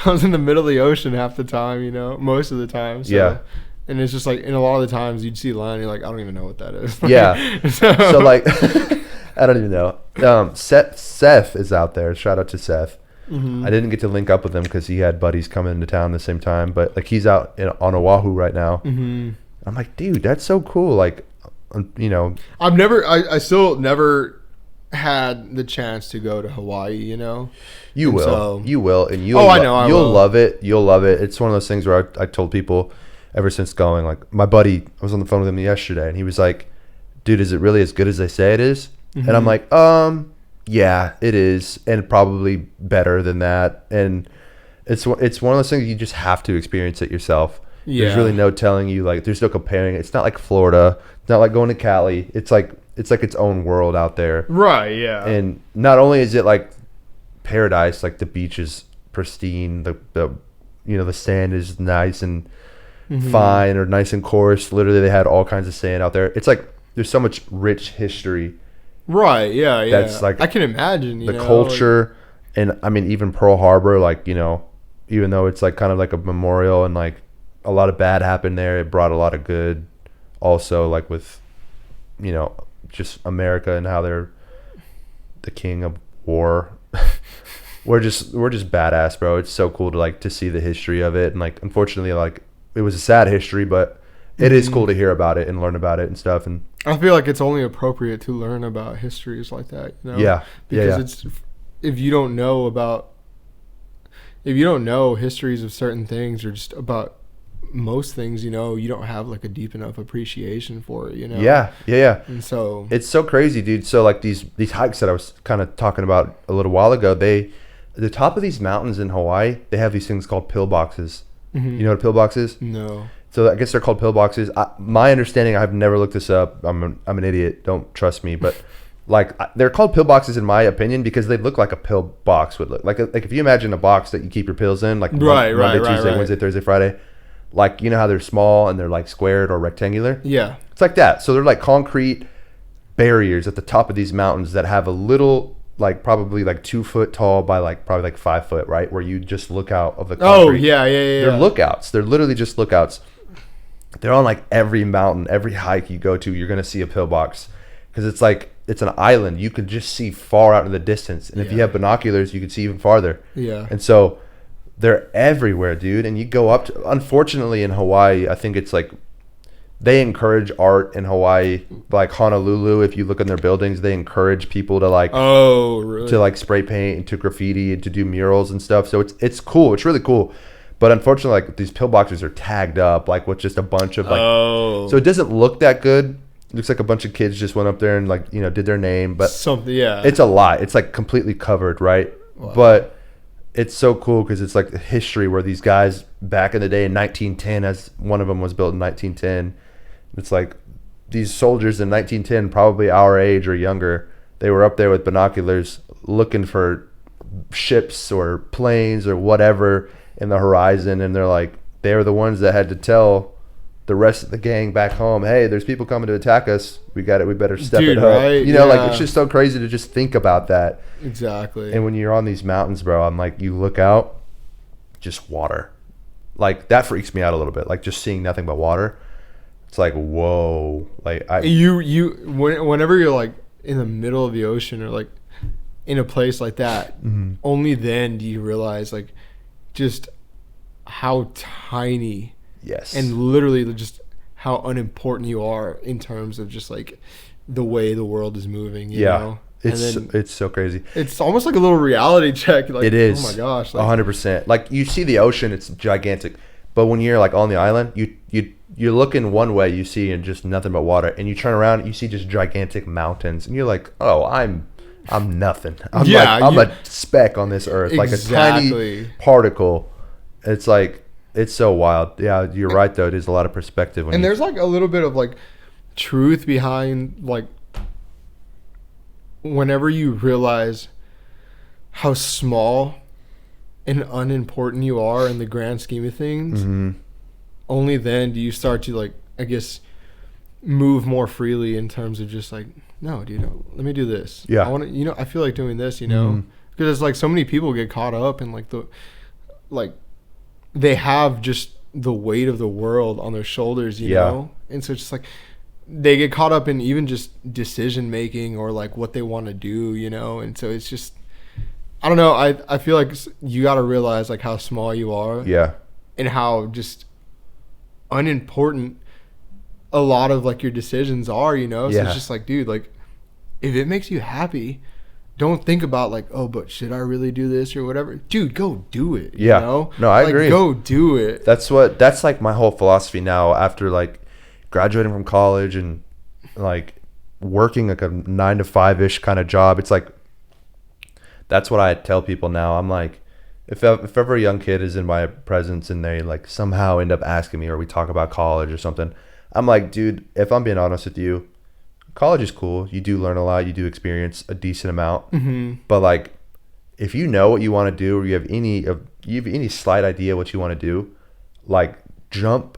I was in the middle of the ocean half the time, most of the time. So, yeah. And it's just like, in a lot of the times you'd see land, you're like, I don't even know what that is. Yeah. So like, I don't even know. Seth is out there. Shout out to Seth. Mm-hmm. I didn't get to link up with him because he had buddies coming into town at the same time, but like he's out on Oahu right now. Mm-hmm. I'm like, dude, that's so cool. Like, I still never had the chance to go to Hawaii. You will, and you'll will. love it. You'll love it. It's one of those things where I told people ever since going. Like my buddy, I was on the phone with him yesterday, and he was like, dude, is it really as good as they say it is? Mm-hmm. And I'm like, yeah, it is, and probably better than that. And it's one of those things you just have to experience it yourself. Yeah. There's really no telling you, like, there's no comparing. It's not like Florida. It's not like going to Cali. It's like its own world out there. Right, yeah. And not only is it like paradise, like the beach is pristine, the sand is nice and fine or nice and coarse. Literally, they had all kinds of sand out there. It's like there's so much rich history. Right, yeah. That's like I can imagine the culture, and I mean even Pearl Harbor, like even though it's like kind of like a memorial and like a lot of bad happened there, it brought a lot of good. Also, like with just America and how they're the king of war. we're just badass, bro. It's so cool to see the history of it, and like unfortunately, like it was a sad history, but it is cool to hear about it and learn about it and stuff. And I feel like it's only appropriate to learn about histories like that, Yeah. Because it's if you don't know histories of certain things or just about most things, you don't have like a deep enough appreciation for it, Yeah. And so it's so crazy, dude. So like these hikes that I was kind of talking about a little while ago, the top of these mountains in Hawaii, they have these things called pillboxes. Mm-hmm. You know what a pillbox is? No. So I guess they're called pillboxes. My understanding, I've never looked this up. I'm an idiot. Don't trust me. But like they're called pillboxes in my opinion because they look like a pill box would look. Like if you imagine a box that you keep your pills in, like Monday, Tuesday, Wednesday, Thursday, Friday. Like how they're small and they're like squared or rectangular. Yeah. It's like that. So they're like concrete barriers at the top of these mountains that have a little like probably like 2 foot tall by like probably like 5 foot, right? Where you just look out of the concrete. Oh yeah. They're lookouts. They're literally just lookouts. They're on like every mountain, every hike you go to, you're gonna see a pillbox because it's an island. You can just see far out in the distance, and if you have binoculars, you can see even farther. Yeah. And so they're everywhere, dude. And you go up to, unfortunately, in Hawaii, I think it's like they encourage art in Hawaii, like Honolulu. If you look in their buildings, they encourage people to like to like spray paint and to graffiti and to do murals and stuff. So it's cool. It's really cool. But unfortunately, like these pillboxes are tagged up, like with just a bunch of like. So it doesn't look that good. It looks like a bunch of kids just went up there and like did their name, but something. Yeah. It's a lot. It's like completely covered, right? Wow. But it's so cool because it's like history where these guys back in the day in 1910, as one of them was built in 1910. It's like these soldiers in 1910, probably our age or younger, they were up there with binoculars looking for ships or planes or whatever in the horizon, and they're the ones that had to tell the rest of the gang back home, hey, there's people coming to attack us. We better step it up. Right? Like it's just so crazy to just think about that. Exactly. And when you're on these mountains, bro, I'm like, you look out, just water. Like that freaks me out a little bit. Like just seeing nothing but water. It's like, whoa. Like whenever you're like in the middle of the ocean or like in a place like that, only then do you realize like just how tiny Yes. and literally just how unimportant you are in terms of just like the way the world is moving, you know? It's so crazy. It's almost like a little reality check. Like, It is. Oh my gosh. Like, 100%. Like you see the ocean, it's gigantic. But when you're like on the island, you're looking one way, you see and just nothing but water, and you turn around, you see just gigantic mountains, and you're like, oh, I'm nothing. I'm a speck on this earth, exactly. like a tiny particle. It's like, it's so wild. Yeah, you're right though. It is a lot of perspective. And there's like a little bit of like truth behind like whenever you realize how small and unimportant you are in the grand scheme of things, only then do you start to like, I guess, move more freely in terms of just like, no, dude, let me do this. Yeah. I want to, you know, I feel like doing this, you know, because it's like so many people get caught up in like they have just the weight of the world on their shoulders, you know? And so it's just like, they get caught up in even just decision making or like what they want to do, you know? And so it's just, I don't know. I feel like you got to realize like how small you are. Yeah. And how just unimportant a lot of like your decisions are, you know? So it's just like, dude, like if it makes you happy, don't think about like, oh, but should I really do this or whatever? Dude, go do it. You know? No, I agree. Go do it. That's like my whole philosophy now after like graduating from college and like working like a 9 to 5-ish kind of job. It's like, that's what I tell people now. I'm like, if ever a young kid is in my presence and they like somehow end up asking me or we talk about college or something, I'm like, dude, if I'm being honest with you, college is cool. You do learn a lot. You do experience a decent amount. But like, if you know what you want to do or you have any slight idea what you want to do, like jump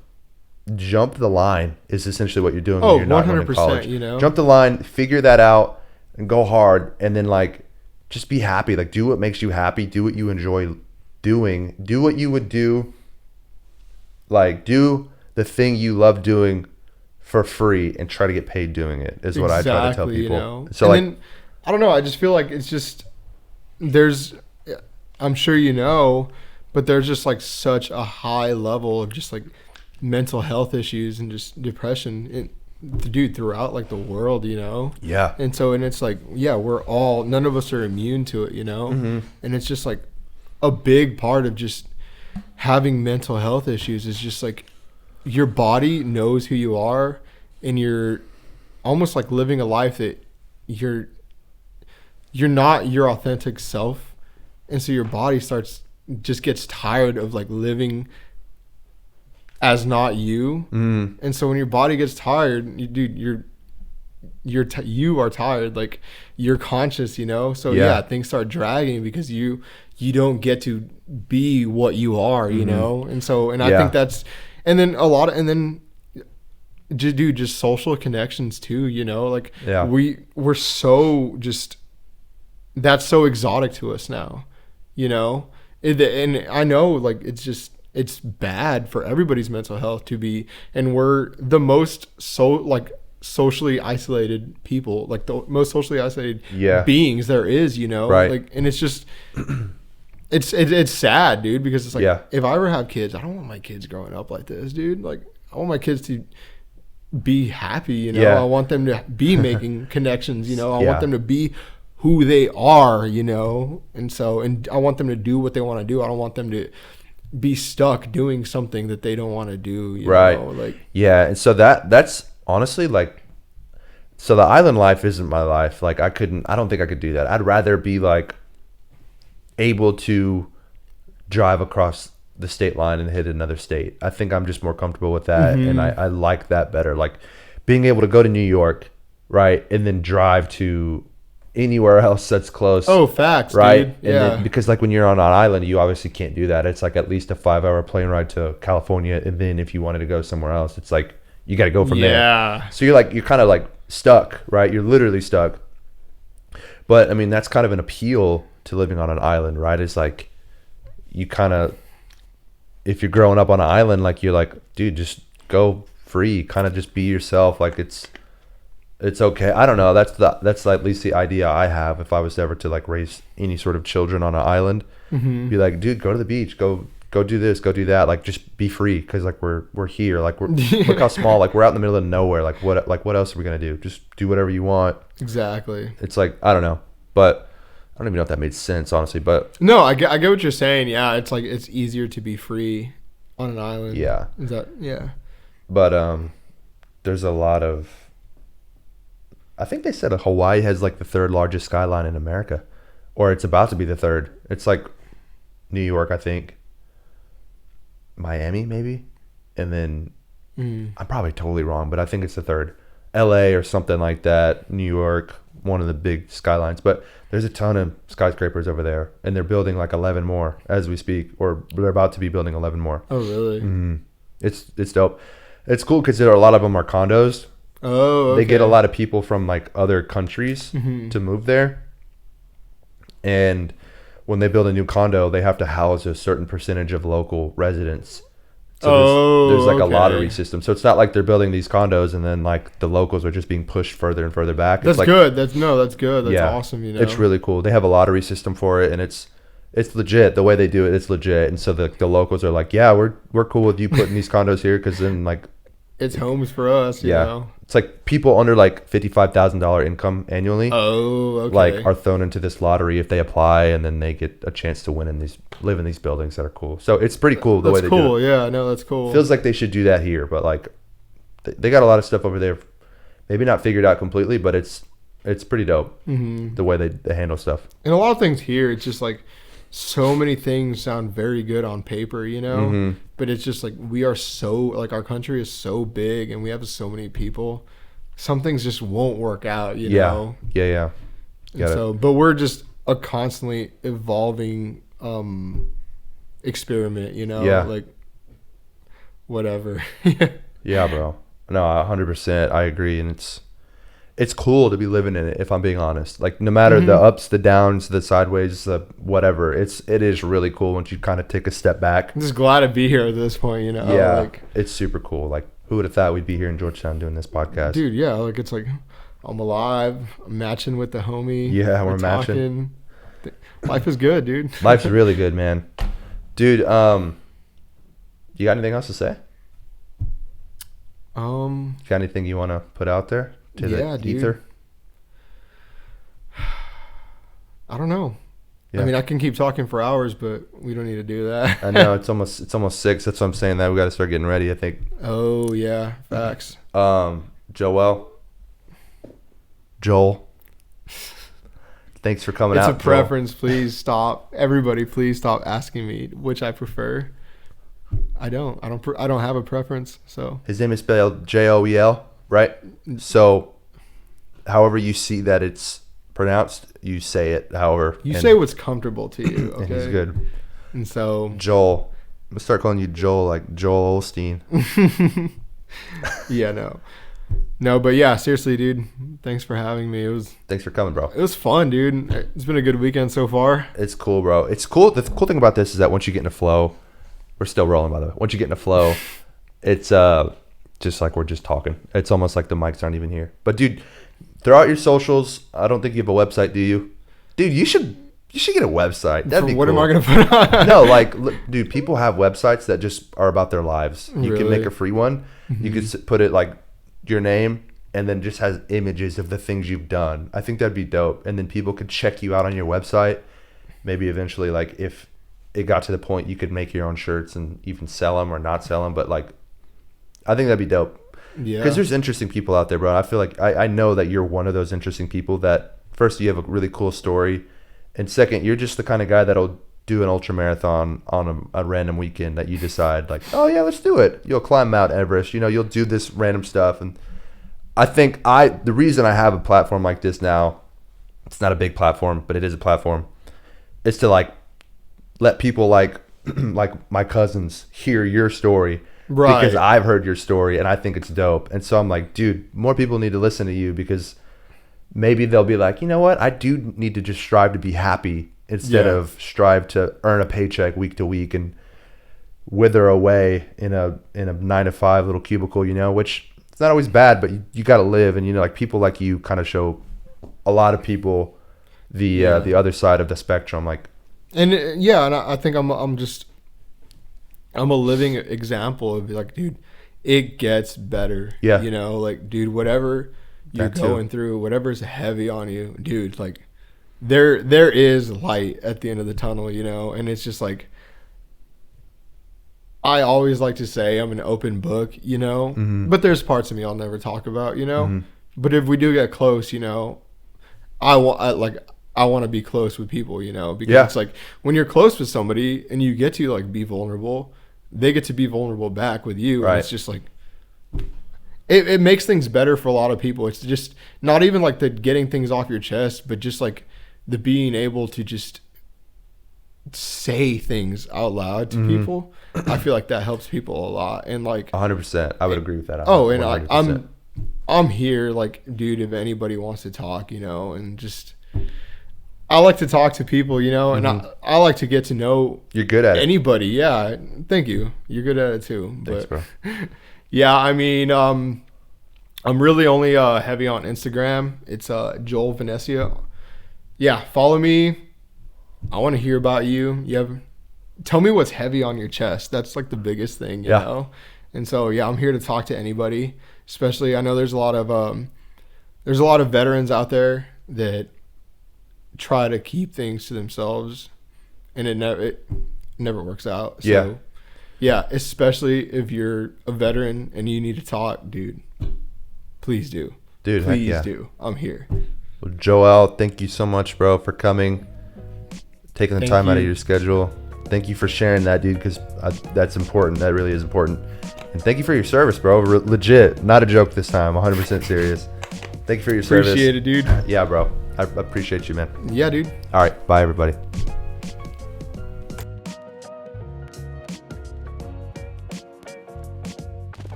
the line is essentially what you're doing when you're not going to college. You know? Jump the line, figure that out, and go hard, and then like just be happy. Like do what makes you happy. Do what you enjoy doing. Do what you would do. Like do the thing you love doing for free and try to get paid doing it is what I try to tell people. You know? So and like, then, I don't know. I just feel like it's just I'm sure you know, but there's just like such a high level of just like mental health issues and just depression throughout like the world, you know? Yeah. And so, and it's like, yeah, none of us are immune to it, you know? And it's just like a big part of just having mental health issues is just like your body knows who you are and you're almost like living a life that you're not your authentic self. And so your body just gets tired of like living as not you. And so when your body gets tired, you are tired, like you're conscious, you know? So yeah, things start dragging because you don't get to be what you are, you know? And so, and I think that's, and then just social connections too, you know? Like we're so just, that's so exotic to us now, you know? And I know like, it's bad for everybody's mental health to be, and we're the most socially isolated people, like the most socially isolated beings there is, you know? Right. Like, and it's just, it's sad, dude, because it's like, if I ever have kids, I don't want my kids growing up like this, dude. Like, I want my kids to be happy, you know? I want them to be making connections, you know? I want them to be who they are, you know? And I want them to do what they want to do. I don't want them to be stuck doing something that they don't want to do, you know? Like, and so that's honestly like, so the island life isn't my life. Like I don't think I could do that. I'd rather be like able to drive across the state line and hit another state. I think I'm just more comfortable with that. And I like that better. Like being able to go to New York, right, and then drive to anywhere else that's close. Oh, facts, right? Dude. And then, because like when you're on an island, you obviously can't do that. It's like at least a 5-hour plane ride to California, and then if you wanted to go somewhere else, it's like you got to go from there. So you're kind of like stuck, right? You're literally stuck. But I mean, that's kind of an appeal to living on an island, right? It's like you kind of, if you're growing up on an island, like you're like, dude, just go free, kind of just be yourself. Like it's it's okay. I don't know. That's at least the idea I have if I was ever to like raise any sort of children on an island. Be like, dude, go to the beach, go do this, go do that. Like, just be free, because like we're here. Like, look how small. Like, we're out in the middle of nowhere. Like, what else are we gonna do? Just do whatever you want. Exactly. It's like, I don't know, but I don't even know if that made sense, honestly. But no, I get what you're saying. Yeah, it's like it's easier to be free on an island. yeah, Yeah. but there's a lot of. I think they said Hawaii has like the third largest skyline in America, or it's about to be the third. It's like New York, I think, Miami maybe, and then I'm probably totally wrong, but I think it's the third. LA or something like that. New York, one of the big skylines. But there's a ton of skyscrapers over there, and they're building like 11 more as we speak, or they're about to be building 11 more. Oh, really? It's dope. It's cool because a lot of them are condos. Oh, okay. They get a lot of people from like other countries to move there, and when they build a new condo, they have to house a certain percentage of local residents. So there's like a lottery system. So it's not like they're building these condos and then like the locals are just being pushed further and further back. That's like, good. That's good. That's awesome. You know, it's really cool. They have a lottery system for it, and it's legit. The way they do it, it's legit. And so the locals are like, yeah, we're cool with you putting these condos here, because then like it's homes for us. You know? It's like people under like $55,000 income annually. Oh, okay. Like are thrown into this lottery if they apply, and then they get a chance to live in these buildings that are cool. So it's pretty cool the way they do it. Yeah, no, that's cool. Feels like they should do that here, but like they got a lot of stuff over there. Maybe not figured out completely, but it's pretty dope the way they handle stuff. And a lot of things here, it's just like so many things sound very good on paper, you know, but it's just like we are so like our country is so big and we have so many people. Some things just won't work out, you know. Yeah. But we're just a constantly evolving experiment, you know. Yeah. Like whatever. Yeah, bro. No, 100%. I agree, and it's cool to be living in it, if I'm being honest. Like, no matter the ups, the downs, the sideways, the whatever, it is really cool once you kind of take a step back. I'm just glad to be here at this point, you know. Yeah, like, it's super cool. Like, who would have thought we'd be here in Georgetown doing this podcast? Dude, yeah, like it's like I'm alive. I'm matching with the homie. Yeah, we're matching. Life is good, dude. Life's really good, man. Dude, you got anything else to say? Got anything you want to put out there to the ether? Dude. I don't know. Yeah. I mean, I can keep talking for hours, but we don't need to do that. I know it's almost 6. That's what I'm saying. That we got to start getting ready, I think. Oh yeah, facts. Joel. Thanks for coming out. It's a preference. Please stop. Everybody, please stop asking me which I prefer. I don't have a preference. So his name is spelled Joel, right? So, however you see that it's pronounced, you say it. However, you say what's comfortable to you. Okay, and he's good. And so Joel, I'm gonna start calling you Joel, like Joel Osteen. Yeah, no, but yeah, seriously, dude. Thanks for having me. Thanks for coming, bro. It was fun, dude. It's been a good weekend so far. It's cool, bro. It's cool. The cool thing about this is that once you get in a flow, we're still rolling, by the way. Once you get in a flow, it's just like we're just talking. It's almost like the mics aren't even here. But dude, throw out your socials. I don't think you have a website, do you? Dude, you should get a website. That'd be cool. What am I gonna put on? No, like, look, dude, people have websites that just are about their lives. You can make a free one. You could put it like your name, and then just has images of the things you've done. I think that'd be dope. And then people could check you out on your website. Maybe eventually, like, if it got to the point you could make your own shirts and even sell them or not sell them. But like, I think that'd be dope. Yeah. Because there's interesting people out there, bro. I feel like I know that you're one of those interesting people that, first, you have a really cool story. And second, you're just the kind of guy that'll do an ultra marathon on a random weekend that you decide, like, oh yeah, let's do it. You'll climb Mount Everest. You'll do this random stuff. And I think the reason I have a platform like this now, it's not a big platform, but it is a platform, is to like let people like my cousins hear your story. Right. Because I've heard your story and I think it's dope. And so I'm like, dude, more people need to listen to you, because maybe they'll be like, you know what? I do need to just strive to be happy instead of strive to earn a paycheck week to week and wither away in a 9 to 5 little cubicle, which not always bad, but you got to live. And, you know, like people like you kind of show a lot of people the other side of the spectrum. Like, and and I think I'm a living example of like, dude, it gets better. Yeah. You know, like, dude, whatever you're going through, whatever's heavy on you, dude, like there is light at the end of the tunnel, you know, and it's just like, I always like to say I'm an open book, you know, but there's parts of me I'll never talk about, you know, but if we do get close, you know, I want to be close with people, you know, because it's like when you're close with somebody and you get to like be vulnerable, they get to be vulnerable back with you. Right. And it's just like, it makes things better for a lot of people. It's just not even like the getting things off your chest, but just like the being able to just say things out loud to people. I feel like that helps people a lot. And like 100%. I would agree with that. Oh, and 100%. I'm here, like, dude, if anybody wants to talk, you know, and just, I like to talk to people, you know, and I like to get to know. You're good at anybody. Yeah. Thank you. You're good at it too. Thanks, bro. Yeah. I mean, I'm really only heavy on Instagram. It's Joel Venecia. Yeah. Follow me. I want to hear about you. Tell me what's heavy on your chest. That's like the biggest thing, you know? And so, yeah, I'm here to talk to anybody, especially I know there's a lot of veterans out there that try to keep things to themselves and it never works out. So, yeah, especially if you're a veteran and you need to talk, dude, please do. Dude, please do. I'm here. Well, Joel, thank you so much, bro, for coming, taking the time out of your schedule. Thank you for sharing that, dude, because that's important. That really is important. And thank you for your service, bro. Legit. Not a joke this time. 100% serious. Thank you for your service. Appreciate it, dude. Yeah, bro. I appreciate you, man. Yeah, dude. All right. Bye, everybody.